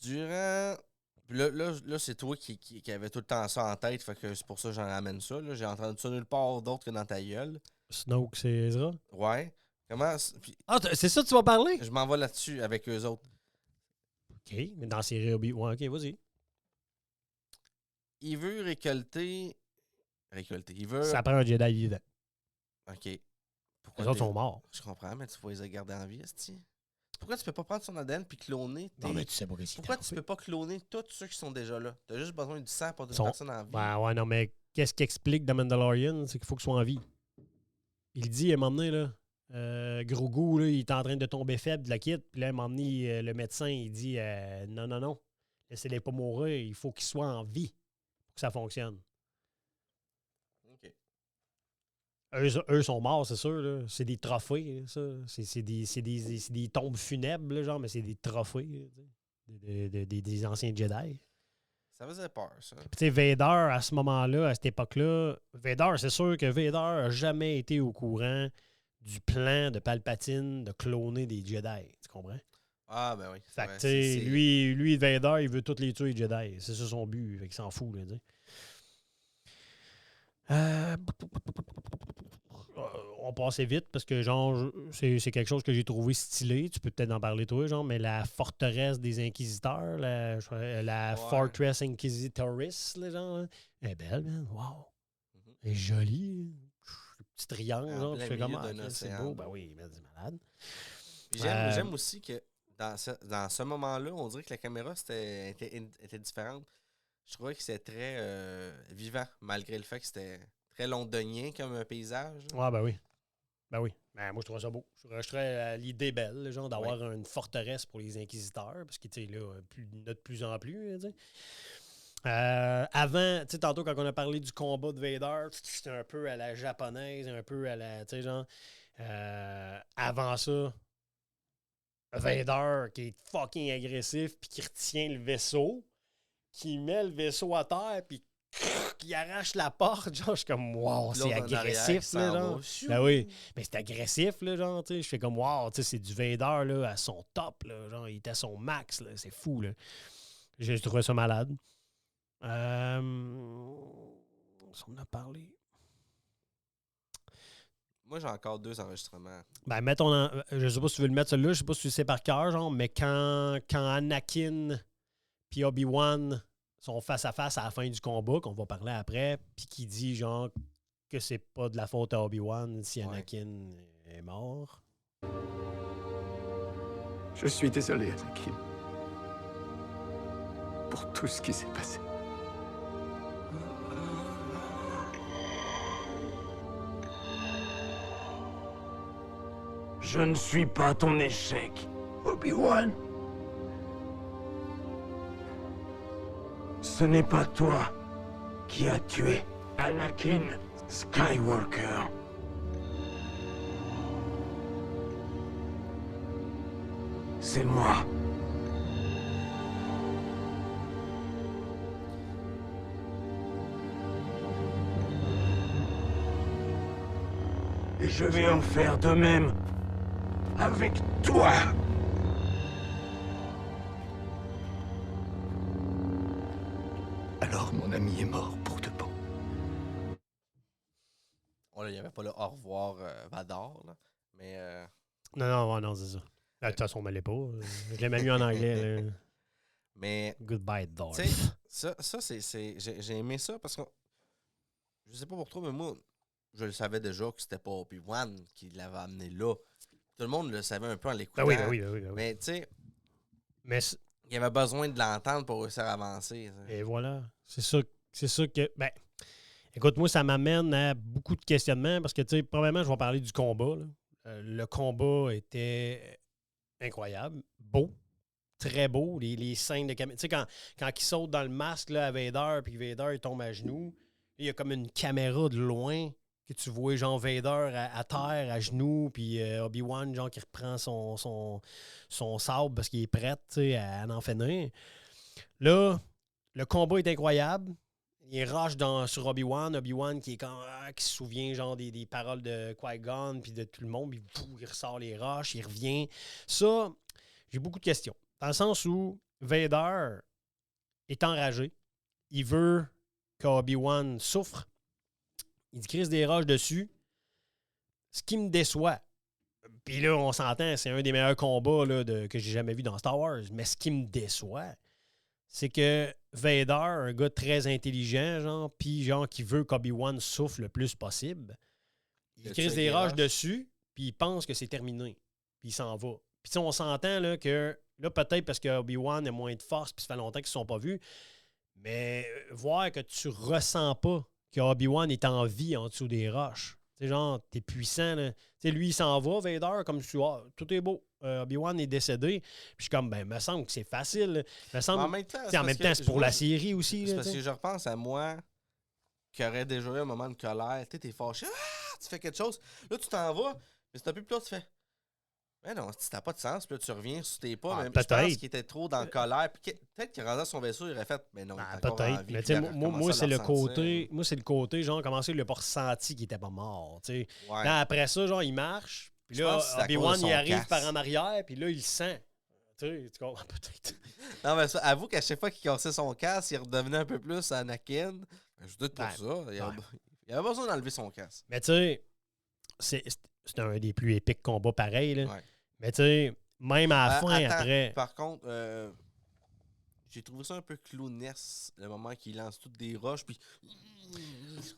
Durant. Puis là, c'est toi qui avait tout le temps ça en tête, fait que c'est pour ça que j'en ramène ça. Là. J'ai entendu ça nulle part d'autre que dans ta gueule. Snoke, c'est Ezra. Ouais. Comment. Puis Ah, c'est ça que tu vas parler? je m'en vais là-dessus avec eux autres. OK, mais dans la série Obi... Ouais, OK, vas-y. Il veut récolter. Il veut. Ça prend un Jedi vivant. Ok. Les autres sont morts. Je comprends, mais tu vas les garder en vie, esti. Pourquoi tu peux pas prendre son ADN puis cloner Non, mais tu sais pas qu'est-ce Pourquoi tu peux pas cloner tous ceux qui sont déjà là? T'as juste besoin du sang pour une Sont- personne en vie. Ben ouais, non, mais qu'est-ce qui explique dans Mandalorian? C'est qu'il faut qu'il soit en vie. Il dit à un moment donné, là, Grogu, là, il est en train de tomber faible de la quitte. Puis là, à un moment donné, le médecin, il dit non, laissez-les pas mourir, il faut qu'ils soient en vie pour que ça fonctionne. Ok. Eux sont morts, c'est sûr. Là. C'est des trophées, là, ça. C'est des tombes funèbres, là, genre, mais c'est des trophées là, des anciens Jedi. Ça faisait peur, ça. Puis, tu sais, Vader, à ce moment-là, à cette époque-là, Vader, c'est sûr que Vader n'a jamais été au courant du plan de Palpatine de cloner des Jedi. Tu comprends? Ah, ben oui. c'est Fait que, vrai, tu sais, c'est- lui, Vader, il veut tous les tuer, les Jedi. C'est ça son but. Fait qu'il s'en fout, là, tu sais. On passait vite parce que, genre, c'est quelque chose que j'ai trouvé stylé. Tu peux peut-être en parler, toi, genre, mais la forteresse des Inquisiteurs, la Ouais. Fortress Inquisitoris, là, genre, hein, elle est belle, man. Wow. Mhm. Elle est jolie. Le petit triangle, En genre, plein tu fais milieu comment? d'un C'est océan. beau. Ben oui, mais c'est malade. Puis Euh, j'aime aussi que dans ce moment-là, on dirait que la caméra était différente. Je trouvais que c'était très vivant, malgré le fait que c'était très londonien comme paysage. Ouais, ben oui. Ben oui. Ben, moi, je trouve ça beau. Je trouvais l'idée belle, genre, d'avoir une forteresse pour les inquisiteurs, parce que, tu sais, là, il y en a de plus en plus, tu sais. Avant, tu sais, tantôt, quand on a parlé du combat de Vader, c'était un peu à la japonaise, un peu à la, tu sais, genre, avant ça, Vader, qui est fucking agressif, puis qui retient le vaisseau, qui met le vaisseau à terre, puis qui arrache la porte, genre, je suis comme, wow, Puis c'est l'autre en arrière, agressif, qui s'en là, va. genre. Chou! Ben oui, mais c'est agressif, là, genre, tu sais, je fais comme, wow, tu sais, c'est du Vader, là, à son top, là, genre, il est à son max, là, c'est fou, là. J'ai trouvé ça malade. On en a parlé. Moi, j'ai encore 2 enregistrements. Ben, je sais pas si tu veux le mettre celui-là, je sais pas si tu le sais par cœur, genre, mais quand Anakin puis Obi-Wan sont face à face à la fin du combat, qu'on va parler après, puis qui dit, genre, que c'est pas de la faute à Obi-Wan si Anakin est mort. Je suis désolé, Anakin. Pour tout ce qui s'est passé. Je ne suis pas ton échec. Obi-Wan, Ce n'est pas toi qui as tué Anakin Skywalker. C'est moi. Et je vais en faire de même avec toi. alors mon ami est mort pour de bon. Il n'y avait pas le au revoir Vador, là. Mais Non, c'est ça. De toute façon, on ne me l'est pas. Je l'ai même mis en anglais. Là. mais Goodbye, Darth. tu sais, ça c'est j'ai aimé ça parce que je sais pas pour toi, mais moi, je le savais déjà que c'était pas Obi-Wan qui l'avait amené là. Tout le monde le savait un peu en l'écoutant. Ben oui. Mais tu sais, Mais il y avait besoin de l'entendre pour réussir à avancer. Ça. et voilà. C'est ça que. Ben, écoute, moi, ça m'amène à beaucoup de questionnements parce que, tu sais, probablement, je vais parler du combat. Là. Le combat était incroyable, beau, très beau. Les scènes de caméra. Tu sais, quand il saute dans le masque là, à Vader, puis Vader il tombe à genoux, il y a comme une caméra de loin que tu vois, genre Vader à terre, à genoux, puis Obi-Wan, genre, qui reprend son sabre parce qu'il est prêt, tu sais, à en finir. Là, le combat est incroyable. Il rush sur Obi-Wan. Obi-Wan qui se souvient genre des paroles de Qui-Gon puis de tout le monde. Puis il ressort les rushs, il revient. Ça, j'ai beaucoup de questions. Dans le sens où Vader est enragé. Il veut qu'Obi-Wan souffre. Il dit crise des rushs dessus. Ce qui me déçoit. Puis là, on s'entend, c'est un des meilleurs combats là, que j'ai jamais vu dans Star Wars. Mais ce qui me déçoit, c'est que Vader, un gars très intelligent, genre, puis genre qui veut qu'Obi-Wan souffle le plus possible, il crise des roches dessus, puis il pense que c'est terminé, puis il s'en va. Puis on s'entend là, que, là peut-être parce que Obi-Wan a moins de force, puis ça fait longtemps qu'ils ne se sont pas vus, mais voir que tu ressens pas que Obi-Wan est en vie en dessous des roches. Tu sais, genre, t'es puissant, là. Tu sais, lui, il s'en va, Vader, comme tu vois, tout est beau. Obi-Wan est décédé. Puis je suis comme, ben, me semble que c'est facile. Là. Me semble... En même temps, c'est pour la série aussi. C'est Là, parce que je repense à moi qui aurait déjà eu un moment de colère. Tu sais, t'es fâché. Ah, tu fais quelque chose. Là, tu t'en vas. Mais c'est un peu plus tard, tu fais. Mais non, ça n'a pas de sens. Puis là, tu reviens sur tes pas. Même, je pense qu'il était trop dans colère. Puis peut-être qu'il rendait son vaisseau, il aurait fait. Mais non, il est encore en vie. Mais tu sais, moi, c'est le côté. Moi, c'est le côté, genre, comment ça, il n'a pas ressenti qu'il était pas mort. Ouais. Là, après ça, genre, il marche. Puis là, Obi-Wan, il arrive par en arrière. Puis là, il le sent. Tu comprends peut-être. Non, mais ça, avoue qu'à chaque fois qu'il cassait son casque, il redevenait un peu plus Anakin. Je doute pour ça. Il avait besoin d'enlever son casque. Mais tu sais, c'est un des plus épiques combats pareil. Là. Ouais. Mais tu sais, même à la fin, après. Par contre, j'ai trouvé ça un peu clownesque, le moment qu'il lance toutes des roches. Puis.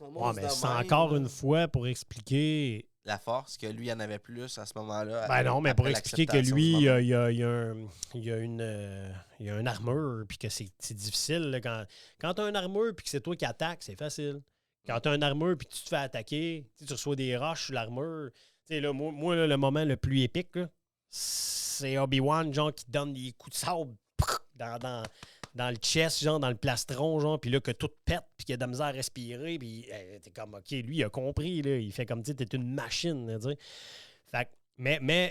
Ouais, mais c'est encore une fois pour expliquer. La force, que lui, il en avait plus à ce moment-là. Ben non, mais pour expliquer que lui, il y a une armure, puis que c'est difficile. Là, quand tu as une armure, puis que c'est toi qui attaques, c'est facile. Quand tu as une armure, puis que tu te fais attaquer, tu reçois des roches sur l'armure. Là, moi là, le moment le plus épique, là, c'est Obi-Wan, genre, qui donne des coups de sable dans le chest, genre, dans le plastron, genre, puis là, que tout pète, puis qu'il y a de la misère à respirer, puis t'es comme, OK, lui, il a compris, là, il fait comme, tu sais, t'es une machine, tu sais. Fait que, mais,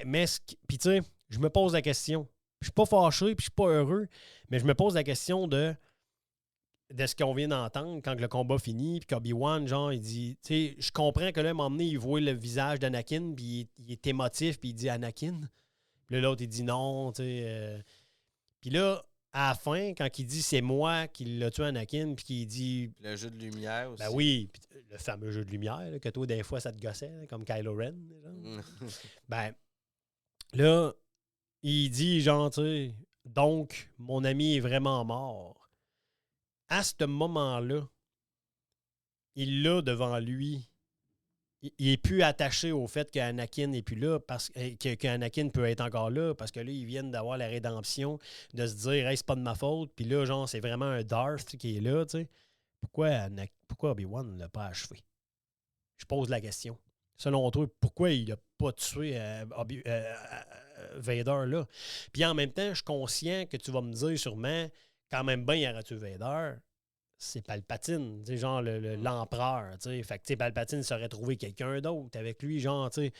puis tu sais, je me pose la question. Je suis pas fâché, puis je suis pas heureux, mais je me pose la question de ce qu'on vient d'entendre quand le combat finit, puis qu'Obi-Wan, genre, il dit, tu sais, je comprends que là, à un moment donné, il voit le visage d'Anakin, puis il est émotif, puis il dit Anakin. Puis là, l'autre, il dit non, tu sais. Puis là, à la fin, quand il dit c'est moi qui l'ai tué Anakin, puis qu'il dit. Le jeu de lumière aussi. Ben oui, le fameux jeu de lumière, là, que toi, des fois, ça te gossait, là, comme Kylo Ren. Ben, là, il dit, genre, tu sais, donc, mon ami est vraiment mort. À ce moment-là, il l'a devant lui. Il est plus attaché au fait qu'Anakin n'est plus là, parce qu'Anakin peut être encore là, parce que là, ils viennent d'avoir la rédemption, de se dire, hey, c'est pas de ma faute. Puis là, genre, c'est vraiment un Darth qui est là, tu sais. Pourquoi Obi-Wan ne l'a pas achevé? Je pose la question. selon toi, pourquoi il n'a pas tué Vader là? Puis en même temps, je suis conscient que tu vas me dire sûrement, quand même bien, il aurait tué Vader. C'est Palpatine, tu sais, genre l'empereur. Tu sais. Fait que tu sais, Palpatine saurait trouvé quelqu'un d'autre avec lui, genre, tu sais.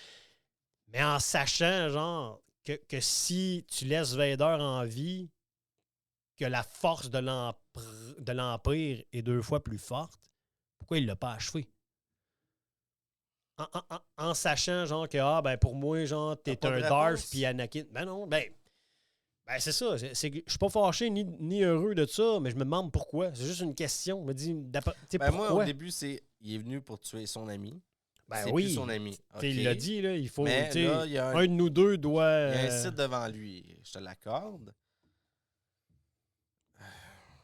Mais en sachant, genre, que si tu laisses Vader en vie, que la force de l'Empire est 2 fois plus forte, pourquoi il ne l'a pas achevé? En sachant, genre, que, pour moi, genre, t'es un Darth puis Anakin. Ben non, c'est ça. Je suis pas fâché ni heureux de ça, mais je me demande pourquoi. C'est juste une question. Je me dis, pourquoi? Moi, au début, il est venu pour tuer son ami. Ben c'est oui. plus son ami. Okay. Il l'a dit, là, il faut. Mais là, un de nous deux doit. Il y a un site devant lui. Je te l'accorde.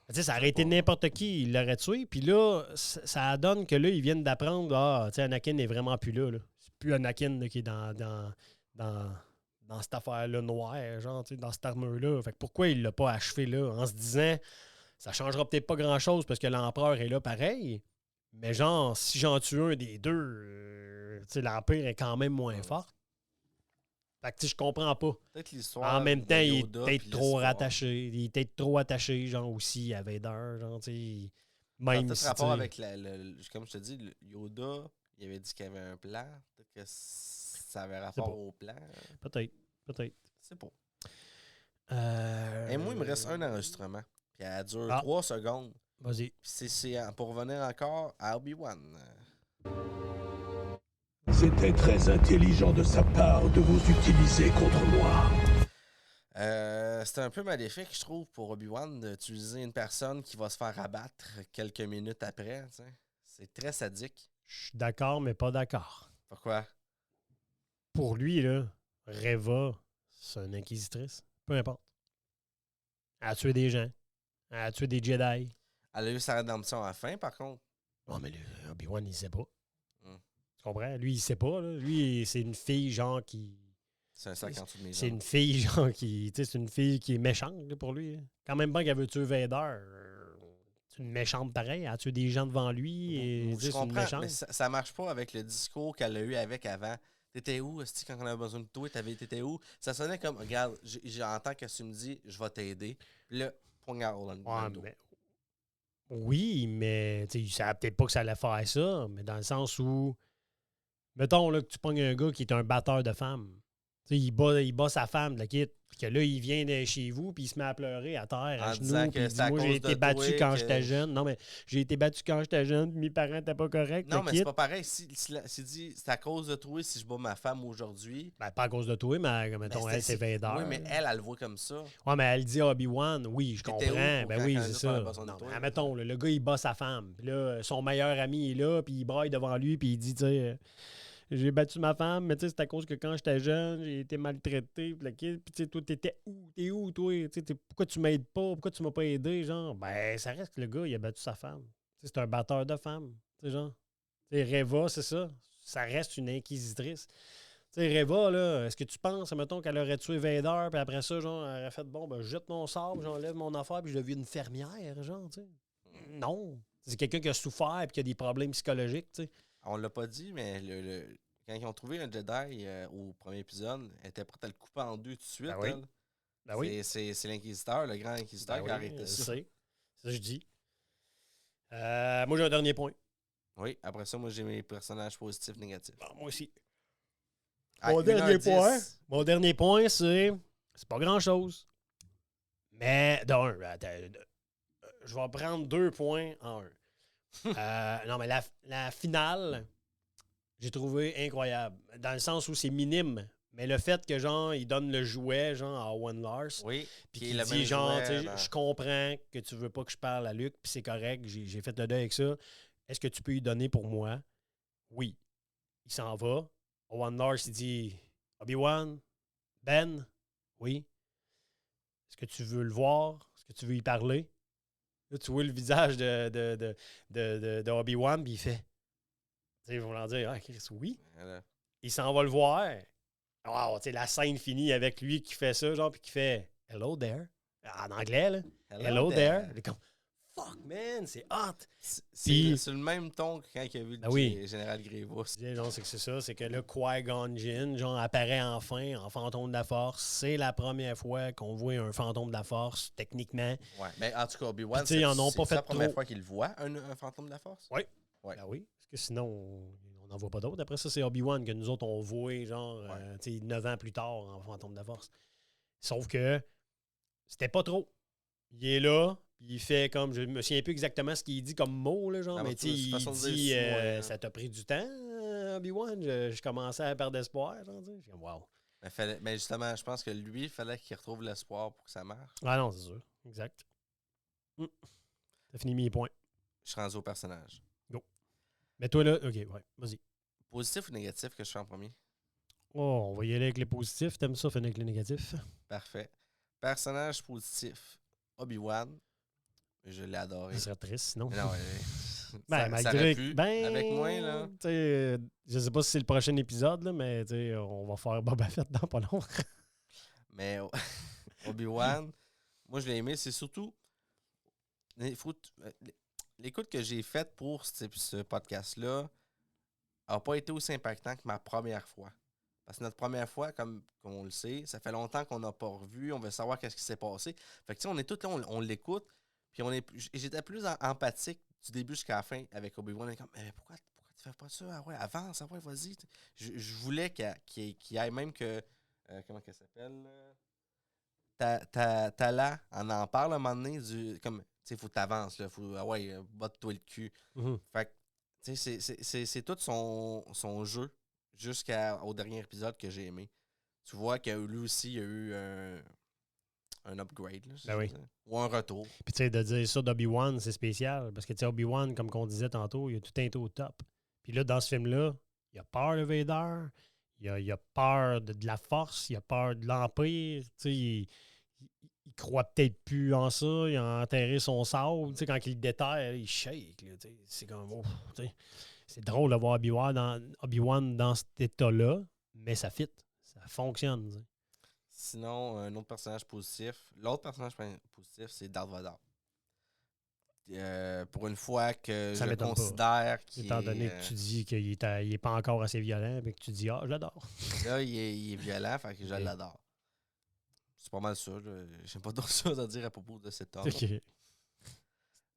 Ça aurait été n'importe qui, il l'aurait tué. Puis là, ça donne que là, ils viennent d'apprendre Anakin n'est vraiment plus là. C'est plus Anakin là, qui est dans cette affaire-là noire, genre, dans cette armure-là. Fait que pourquoi il l'a pas achevé là? En se disant, ça changera peut-être pas grand-chose parce que l'empereur est là pareil. Mais genre, si j'en tue un des deux, l'Empire est quand même moins fort. Fait que je comprends pas. Peut-être l'histoire. En même temps, il est peut-être trop rattaché. Il est peut-être trop attaché, genre, aussi à Vader. Genre, même peut-être si. Rapport avec comme je te dis, Yoda, il avait dit qu'il y avait un plan. Peut-être que ça avait rapport au plan. Peut-être. C'est pas. Et moi, il me reste un enregistrement. Puis elle dure 3 secondes. Vas-y. Puis c'est pour revenir encore à Obi-Wan. C'était très intelligent de sa part de vous utiliser contre moi. C'était un peu maléfique, je trouve, pour Obi-Wan d'utiliser une personne qui va se faire abattre quelques minutes après. T'sais. C'est très sadique. Je suis d'accord, mais pas d'accord. Pourquoi? Pour lui, là, Reva, c'est une inquisitrice. Peu importe. Elle a tué des gens. Elle a tué des Jedi. Elle a eu sa rédemption à la fin, par contre. Non, mais Obi-Wan, il sait pas. Tu comprends? Lui, il sait pas. Là. Lui, c'est une fille, genre, qui... C'est un sac en dessous de mes C'est jambes. une fille, genre, qui... Tu sais, c'est une fille qui est méchante, là, pour lui. Quand même pas qu'elle veut tuer Vader. C'est une méchante pareil. Elle a tué des gens devant lui. Et, Je c'est une comprends, méchante. mais ça marche pas avec le discours qu'elle a eu avec avant. T'étais où, quand on avait besoin de toi? T'étais où? Ça sonnait comme, regarde, j'entends que tu me dis, je vais t'aider. Puis là, poignard dans le dos. Oui, mais tu sais, il savait peut-être pas que ça allait faire ça, mais dans le sens où, mettons là, que tu pognes un gars qui est un batteur de femmes. Tu sais, il bat sa femme, le kit. Puis que là, il vient de chez vous, puis il se met à pleurer à terre, à genoux. Puis il dit, moi, j'ai été battu quand j'étais jeune. Non, mais j'ai été battu quand j'étais jeune, puis mes parents n'étaient pas corrects. Non, mais c'est pas pareil. Si dit, c'est à cause de toi si je bats ma femme aujourd'hui. Ben, pas à cause de toi, mais mettons, elle, c'est Vader. Oui, mais elle le voit comme ça. Ouais, mais elle dit à Obi-Wan, oui, je comprends. Ben oui, c'est ça. Non, mais mettons, le gars, il bat sa femme. Puis là, son meilleur ami est là, puis il braille devant lui, puis il dit, tu sais, j'ai battu ma femme, mais tu sais, c'est à cause que quand j'étais jeune, j'ai été maltraité, puis tu sais, toi, t'étais où? T'es où, toi? Pourquoi tu m'aides pas? Pourquoi tu m'as pas aidé, genre? Ben, ça reste que le gars, il a battu sa femme. T'sais, c'est un batteur de femmes, tu sais, genre. T'sais, Reva, c'est ça. Ça reste une inquisitrice. Tu sais, Reva, là, est-ce que tu penses, mettons, qu'elle aurait tué Vader, puis après ça, genre, elle aurait fait, bon, ben, je jette mon sabre, j'enlève mon affaire, puis je deviens une fermière, genre, tu sais? Non. C'est quelqu'un qui a souffert, puis qui a des problèmes psychologiques, tu sais. On l'a pas dit, mais quand ils ont trouvé un Jedi au premier épisode, elle était prête à le couper en deux tout de suite. Ben oui. Elle. Ben oui. C'est l'inquisiteur, le grand inquisiteur qui a arrêté ça. C'est ça que je dis. Moi, j'ai un dernier point. Oui, après ça, moi, j'ai mes personnages positifs, négatifs. Bon, moi aussi. À Mon 1h10. dernier point, c'est pas grand-chose. Mais, je vais prendre 2 points en un. Non, mais la finale, j'ai trouvé incroyable. Dans le sens où c'est minime. Mais le fait que, genre, il donne le jouet, genre, à Owen Lars. Oui. Puis qu'il dit, genre, je comprends que tu veux pas que je parle à Luke, puis c'est correct, j'ai fait le deuil avec ça. Est-ce que tu peux lui donner pour moi? Oui. Il s'en va. Owen Lars, il dit, Obi-Wan, Ben, oui. Est-ce que tu veux le voir? Est-ce que tu veux y parler? Là, tu vois le visage de Obi-Wan, puis il fait. Tu sais, ils vont leur dire, Chris, oui. Voilà. Il s'en va le voir. Wow, tu sais, la scène finit avec lui qui fait ça, genre, puis qui fait Hello there. En anglais, là. Hello there. Il est comme fuck, man, c'est hot. C'est le même ton que quand il a vu oui. le général Grievous. Genre, c'est que c'est ça, c'est que là, Qui-Gon Jinn, genre, apparaît enfin en fantôme de la Force. C'est la première fois qu'on voit un fantôme de la Force, techniquement. Ouais, mais en tout cas, Obi-Wan, Puis, ils en ont pas fait la première trop. fois qu'il le voit, un fantôme de la Force? Oui. Ouais. Ben oui, parce que sinon, on n'en voit pas d'autres. Après ça, c'est Obi-Wan que nous autres, on voit, genre, 9 ans plus tard en fantôme de la Force. Sauf que c'était pas trop. Il est là, puis il fait comme, je me souviens plus exactement ce qu'il dit comme mot, là, genre, Ah, mais tu sais, il dit, ça t'a pris du temps, Obi-Wan, je commençais à perdre espoir, genre, tu sais. Je suis comme, wow. Mais justement, je pense que lui, il fallait qu'il retrouve l'espoir pour que ça marche. Ah non, c'est sûr, exact. T'as fini mes points. Je suis rendu au personnage. Go. Mais toi, là, OK, ouais, vas-y. Positif ou négatif que je fais en premier? Oh, on va y aller avec les positifs. T'aimes ça, finir avec les négatifs? Parfait. Personnage positif, Obi-Wan. Je l'ai adoré. Ça serait triste, sinon. Mais non, ben, ça malgré aurait pu, ben, avec moi, là. Je sais pas si c'est le prochain épisode, là, mais on va faire Boba Fett dans pas long. Mais Obi-Wan, moi, je l'ai aimé. C'est surtout l'écoute que j'ai faite pour ce podcast-là n'a pas été aussi impactant que ma première fois. Parce que notre première fois, comme on le sait, ça fait longtemps qu'on n'a pas revu, on veut savoir qu'est-ce qui s'est passé. Fait que on est tous là, on l'écoute, puis j'étais plus empathique du début jusqu'à la fin avec Obi-Wan. On est comme, mais pourquoi tu fais pas ça? Ah ouais, avance, ah ouais, vas-y. Je voulais qu'il y ait même que, comment qu'elle s'appelle? Tala, on en parle à un moment donné, comme, tu sais, faut que t'avances, là, faut, ah ouais, botte-toi le cul. Fait que, tu sais, c'est tout son jeu jusqu'au dernier épisode que j'ai aimé. Tu vois que lui aussi, il y a eu un upgrade, là, ben oui. ou un retour. Puis tu sais, de dire ça d'Obi-Wan, c'est spécial. Parce que tu sais, Obi-Wan, comme on disait tantôt, il a tout un au top. Puis là, dans ce film-là, il a peur de Vader, il a peur de la Force, il a peur de l'Empire. Tu sais, il croit peut-être plus en ça, il a enterré son sable. Tu sais, quand il le déterre, il shake. Là, tu sais, c'est comme, oh, tu sais. C'est drôle de voir Obi-Wan dans cet état-là, mais ça fit. Ça fonctionne. T'sais. Sinon, un autre personnage positif. L'autre personnage positif, c'est Darth Vader. Pour une fois que ça je considère qu'il étant donné que tu dis qu'il n'est pas encore assez violent, mais que tu dis « Ah, je l'adore ». Là, il est violent, fait que je l'adore. C'est pas mal ça. J'ai pas d'autre chose à dire à propos de cet homme. Okay.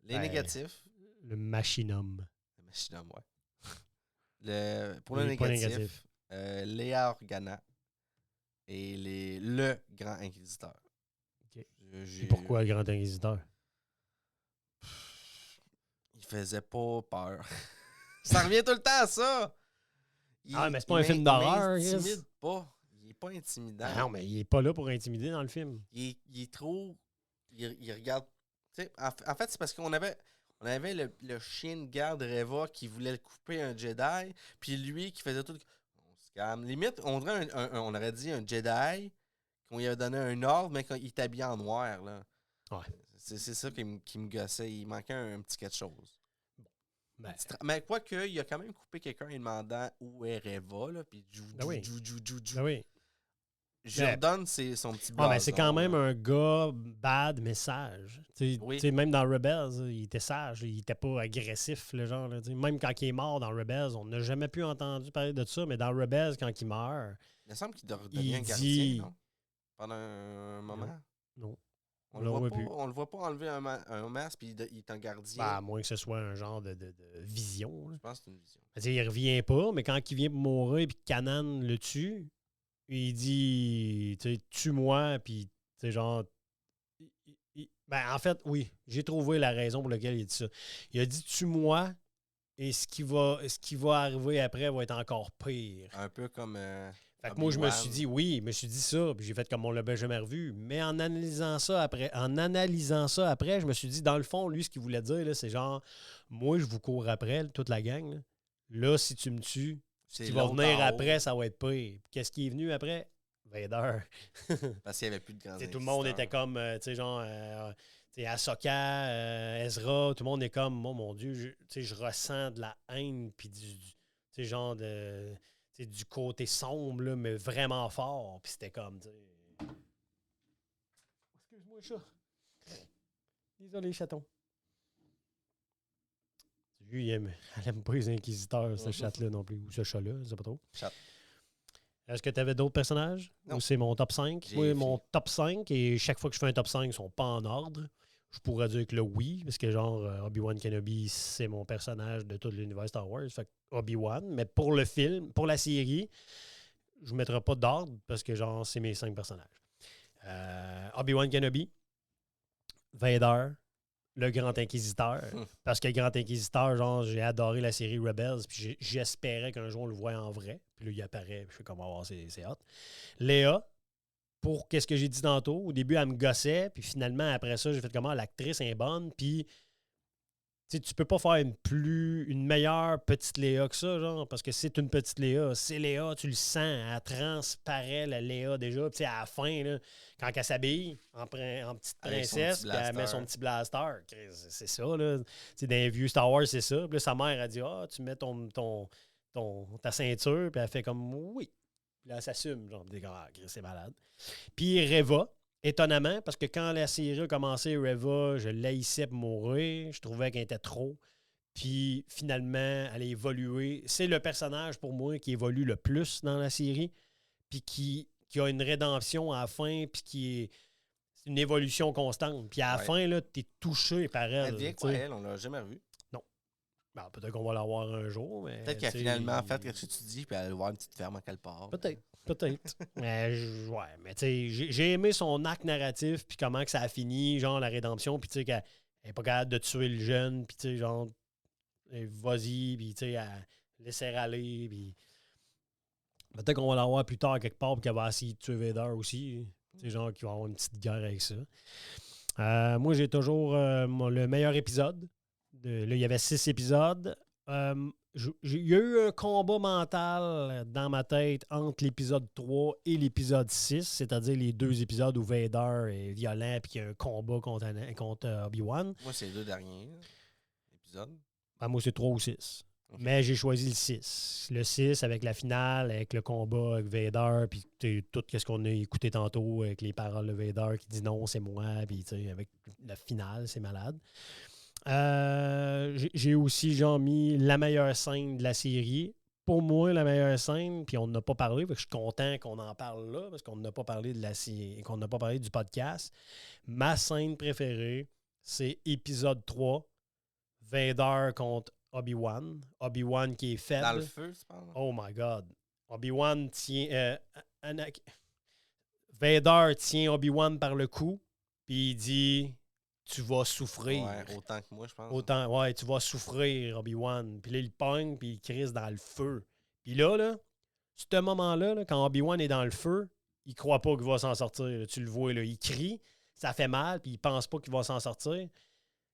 Les négatifs. Le machinum. Le machinum, ouais. Pour le négatif, Léa Organa et le Grand Inquisiteur. Okay. Et pourquoi le Grand Inquisiteur? Il faisait pas peur. Ça revient tout le temps à ça! Mais c'est pas un film d'horreur. Il m'intimide pas. Il est pas intimidant. Non, mais il est pas là pour intimider dans le film. Il est trop... Il regarde... En fait, c'est parce qu'on avait le chien de garde Reva qui voulait couper un Jedi, puis lui qui faisait tout... On se calme. Limite, on aurait dit un Jedi, qu'on lui avait donné un ordre, mais qu'il était habillé en noir, là. Ouais. C'est ça qui me gossait. Il manquait un petit quelque chose. Ben. Mais quoique, il a quand même coupé quelqu'un en demandant où est Reva, là, puis oui. Jordan, c'est son petit blason. Mais c'est quand même un gars bad, mais sage. Même dans Rebels, il était sage. Il était pas agressif, le genre. Là, même quand il est mort dans Rebels, on n'a jamais pu entendre parler de ça, mais dans Rebels, quand il meurt... Il me semble qu'il devient un gardien, non? Pendant un moment. Non. On le voit pas enlever un masque puis il est un gardien. À moins que ce soit un genre de vision. Là. Je pense que c'est une vision. Il revient pas, mais quand il vient pour mourir et que Kanan le tue, il dit tue-moi, puis genre. En fait, oui, j'ai trouvé la raison pour laquelle il dit ça. Il a dit tue-moi et ce qui va arriver après va être encore pire. Un peu comme. Fait que moi, je me suis dit, ça, puis j'ai fait comme on l'a jamais revu. Mais en analysant ça après, je me suis dit, dans le fond, lui, ce qu'il voulait dire, là, c'est genre, moi, je vous cours après, toute la gang. Là, si tu me tues, ce qui va venir après, ça va être pire. Qu'est-ce qui est venu après? Vader. Parce qu'il n'y avait plus de grands tout le monde était comme, Ahsoka, Ezra, tout le monde est comme, oh mon Dieu, je ressens de la haine, puis du genre de... C'est du côté sombre, là, mais vraiment fort. Puis c'était comme, Excuse-moi, chat. Désolé, chaton. Lui, elle aime pas les inquisiteurs, ce chat-là non plus. Ou ce chat-là, je sais pas trop. Chat. Est-ce que tu avais d'autres personnages? Non. Ou c'est mon top 5? J'ai Oui, fini. mon top 5, et chaque fois que je fais un top 5, ils sont pas en ordre. Je pourrais dire que le oui, parce que genre Obi-Wan Kenobi, c'est mon personnage de tout l'univers Star Wars. Fait que Obi-Wan. Mais pour le film, pour la série, je ne mettrai pas d'ordre parce que genre c'est mes 5 personnages. Obi-Wan Kenobi, Vader, le Grand Inquisiteur. Parce que le Grand Inquisiteur, genre, j'ai adoré la série Rebels, puis j'espérais qu'un jour on le voie en vrai. Puis là, il apparaît, puis je fais comme, oh, c'est hot. Léa, pour qu'est-ce que j'ai dit tantôt, au début, elle me gossait, puis finalement, après ça, j'ai fait comment l'actrice est bonne, puis tu peux pas faire une meilleure petite Léa que ça, genre, parce que c'est une petite Léa. C'est Léa, tu le sens, elle transparaît la Léa déjà. Puis à la fin, là, quand elle s'habille en petite Avec son princesse, petit puis elle met blaster. son petit blaster, c'est ça, là. Dans les vieux Star Wars, c'est ça. Puis là, sa mère a dit, tu mets ta ceinture, puis elle fait comme, oui. Puis là, elle s'assume, genre, c'est malade. Puis Reva, étonnamment, parce que quand la série a commencé, Reva, je l'haïssais pour mourir. Je trouvais qu'elle était trop. Puis finalement, elle a évolué. C'est le personnage pour moi qui évolue le plus dans la série. Puis qui a une rédemption à la fin. Puis qui est une évolution constante. Puis à la fin, là, t'es touché par elle. Elle vient quoi, elle? On l'a jamais revue. Ben, peut-être qu'on va l'avoir un jour. Mais, Peut-être qu'elle a finalement fait ce que tu dis, puis elle va avoir une petite ferme à quelque part. Peut-être. Mais mais tu sais, j'ai aimé son arc narratif, puis comment que ça a fini, genre la rédemption, puis tu sais, qu'elle n'est pas capable de tuer le jeune, puis tu sais, genre, vas-y, puis tu sais, laisser aller, puis peut-être qu'on va l'avoir plus tard quelque part, puis qu'elle va essayer de tuer Vader aussi. Tu sais, genre, qu'il va avoir une petite guerre avec ça. Moi, j'ai toujours le meilleur épisode. Là, il y avait 6 épisodes. Il y a eu un combat mental dans ma tête entre l'épisode 3 et l'épisode 6, c'est-à-dire les 2 épisodes où Vader est violent et qu'il y a un combat contre Obi-Wan. Moi, c'est les 2 derniers épisodes. Ben, moi, c'est 3 ou 6. Okay. Mais j'ai choisi le 6. Le 6 avec la finale, avec le combat avec Vader, puis tout ce qu'on a écouté tantôt avec les paroles de Vader qui dit non, c'est moi, puis avec la finale, c'est malade. J'ai aussi mis la meilleure scène de la série. Pour moi, la meilleure scène, puis on n'a pas parlé, je suis content qu'on en parle là, parce qu'on n'a pas parlé de la série, qu'on n'a pas parlé du podcast. Ma scène préférée, c'est épisode 3, Vader contre Obi-Wan. Obi-Wan qui est faible. Dans le feu, tu parles? Oh my God. Obi-Wan tient... Vader tient Obi-Wan par le cou, puis il dit... Tu vas souffrir. Ouais, autant que moi, je pense. Ouais, tu vas souffrir, Obi-Wan. Puis là, il pogne, puis il crisse dans le feu. Puis là, ce moment-là, là, quand Obi-Wan est dans le feu, il croit pas qu'il va s'en sortir. Là. Tu le vois, là, il crie, ça fait mal, puis il pense pas qu'il va s'en sortir.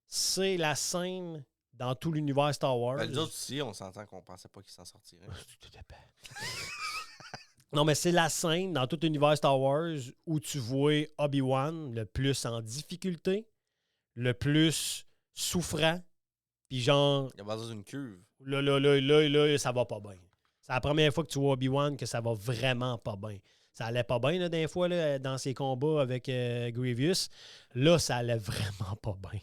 C'est la scène dans tout l'univers Star Wars. Ben, nous autres aussi, on s'entend qu'on pensait pas qu'il s'en sortirait. Non, mais c'est la scène dans tout l'univers Star Wars où tu vois Obi-Wan le plus en difficulté, le plus souffrant, puis genre... Il a besoin d'une cuve. Là, ça va pas bien. C'est la première fois que tu vois Obi-Wan que ça va vraiment pas bien. Ça allait pas bien, là, des fois, là, dans ses combats avec Grievous. Là, ça allait vraiment pas bien.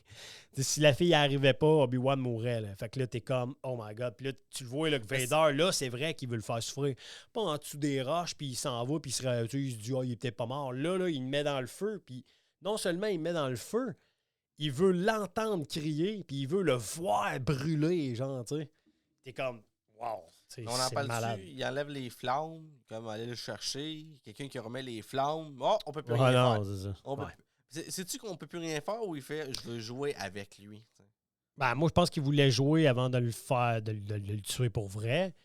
Si la fille n'arrivait pas, Obi-Wan mourrait. Là. Fait que là, t'es comme, oh my God. Puis là, tu le vois, là, que Vader, là, c'est vrai qu'il veut le faire souffrir. Pas en dessous des roches, puis il s'en va, puis il se dit, il est peut-être pas mort. Là, il le met dans le feu, puis non seulement il le met dans le feu, il veut l'entendre crier, puis il veut le voir brûler, genre, tu sais. T'es comme, wow. On en parle dessus, il enlève les flammes, comme aller le chercher. Quelqu'un qui remet les flammes. Oh, on peut plus rien faire. C'est ça. Sais-tu qu'on peut plus rien faire ou il fait je veux jouer avec lui? Ben, moi, je pense qu'il voulait jouer avant de le faire, de le tuer pour vrai.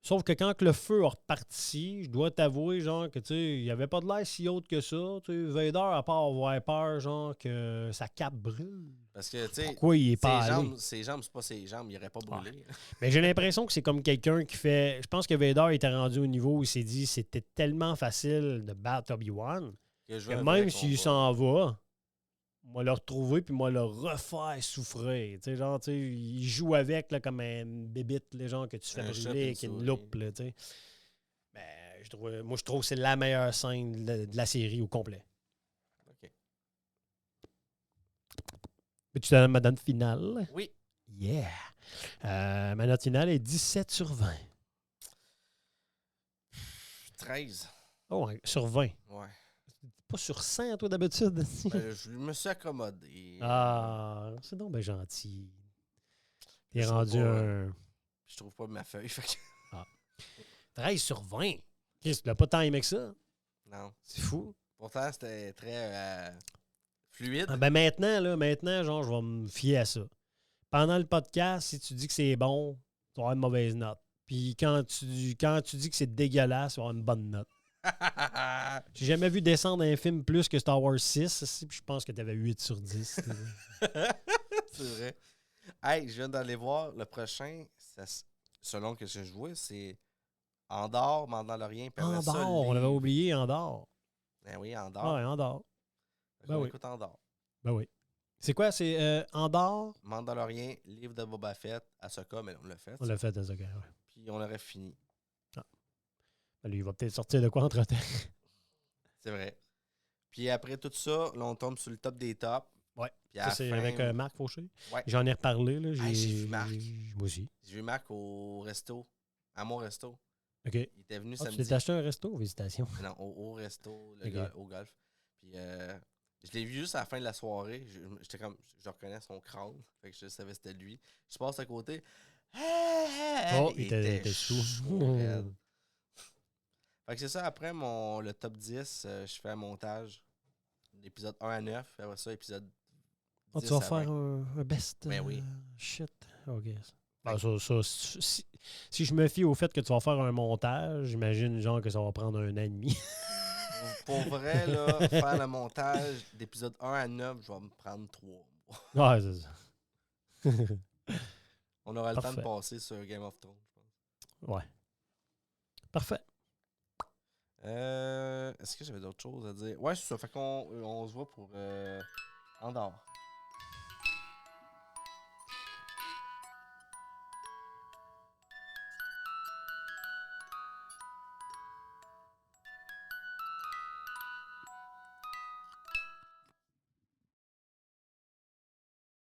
Sauf que quand le feu a reparti, je dois t'avouer, genre, que, tu sais, il n'y avait pas de l'air si haute que ça. Tu sais, Vader, à part avoir peur, genre, que sa cape brûle. Parce que, tu sais, pourquoi il est pas allé? Ses jambes, c'est pas ses jambes, il n'aurait pas brûlé. Ouais. Mais j'ai l'impression que c'est comme quelqu'un qui fait... Je pense que Vader était rendu au niveau où il s'est dit c'était tellement facile de battre Obi-Wan que même s'il s'en va, moi le retrouver puis moi le refaire souffrir. Tu sais, genre, tu sais, il joue avec là, comme un bébite, les gens que tu fais brûler avec une loupe. Là, tu sais. Ben, moi, je trouve que c'est la meilleure scène de la série au complet. OK. Peux-tu donner ma donne finale? Oui. Yeah! Ma note finale est 17 sur 20. 13. Oh, sur 20. Ouais. Pas sur 100, toi, d'habitude. Ben, je me suis accommodé. Ah, c'est donc bien gentil. T'es Je sais rendu pas, un... Je trouve pas ma feuille. Fait que... 13 sur 20. Qu'est-ce que tu l'as pas tant aimé que ça? Non. C'est fou. Pourtant, c'était très fluide. Ah, ben maintenant, genre, je vais me fier à ça. Pendant le podcast, si tu dis que c'est bon, tu vas avoir une mauvaise note. Puis quand tu dis que c'est dégueulasse, tu vas avoir une bonne note. J'ai jamais vu descendre un film plus que Star Wars 6. Puis je pense que tu avais 8 sur 10. C'est vrai. Hey, je viens d'aller voir le prochain, selon que je vois, c'est Andorre, Mandalorian, puis après ça, le Andorre, on l'avait livre. oublié, Andorre. Ben oui, Ah Andorre. ouais, Andorre. Ben On oui. écoute Andorre. Ben oui. C'est quoi? C'est Andorre? Mandalorian, livre de Boba Fett, Ahsoka, mais on l'a fait. On l'a fait, Ahsoka, ouais. Puis on aurait fini. Ben, lui, il va peut-être sortir de quoi entre-temps. C'est vrai. Puis après tout ça, là, on tombe sur le top des tops. Ouais. Puis à Ça, la c'est fin, avec Marc Fauché. Ouais. J'en ai reparlé. Là. Hey, j'ai vu Marc. Moi aussi. J'ai vu Marc au resto, à mon resto. OK. Il était venu Ah, tu samedi. t'es acheté un resto? Félicitations. Non, au resto, Ok. au golf. Puis je l'ai vu juste à la fin de la soirée. J'étais comme, je reconnais son crâne. Fait que je savais que c'était lui. Je passe à côté. Oh, il était sous. raide. Fait que c'est ça. Après le top 10, je fais un montage. L'épisode 1 à 9. Après ça, épisode 10 Oh, tu vas à faire 20. un best Ben oui. shit. OK. Ben, si je me fie au fait que tu vas faire un montage, j'imagine genre que ça va prendre un an et demi. Pour vrai, là, faire le montage d'épisode 1 à 9, je vais me prendre 3 mois. Ouais, c'est ça. On aura le temps de Parfait. passer sur Game of Thrones, je pense. Ouais. Parfait. Est-ce que j'avais d'autres choses à dire? Ouais, c'est ça. Fait qu'on se voit pour Andorre.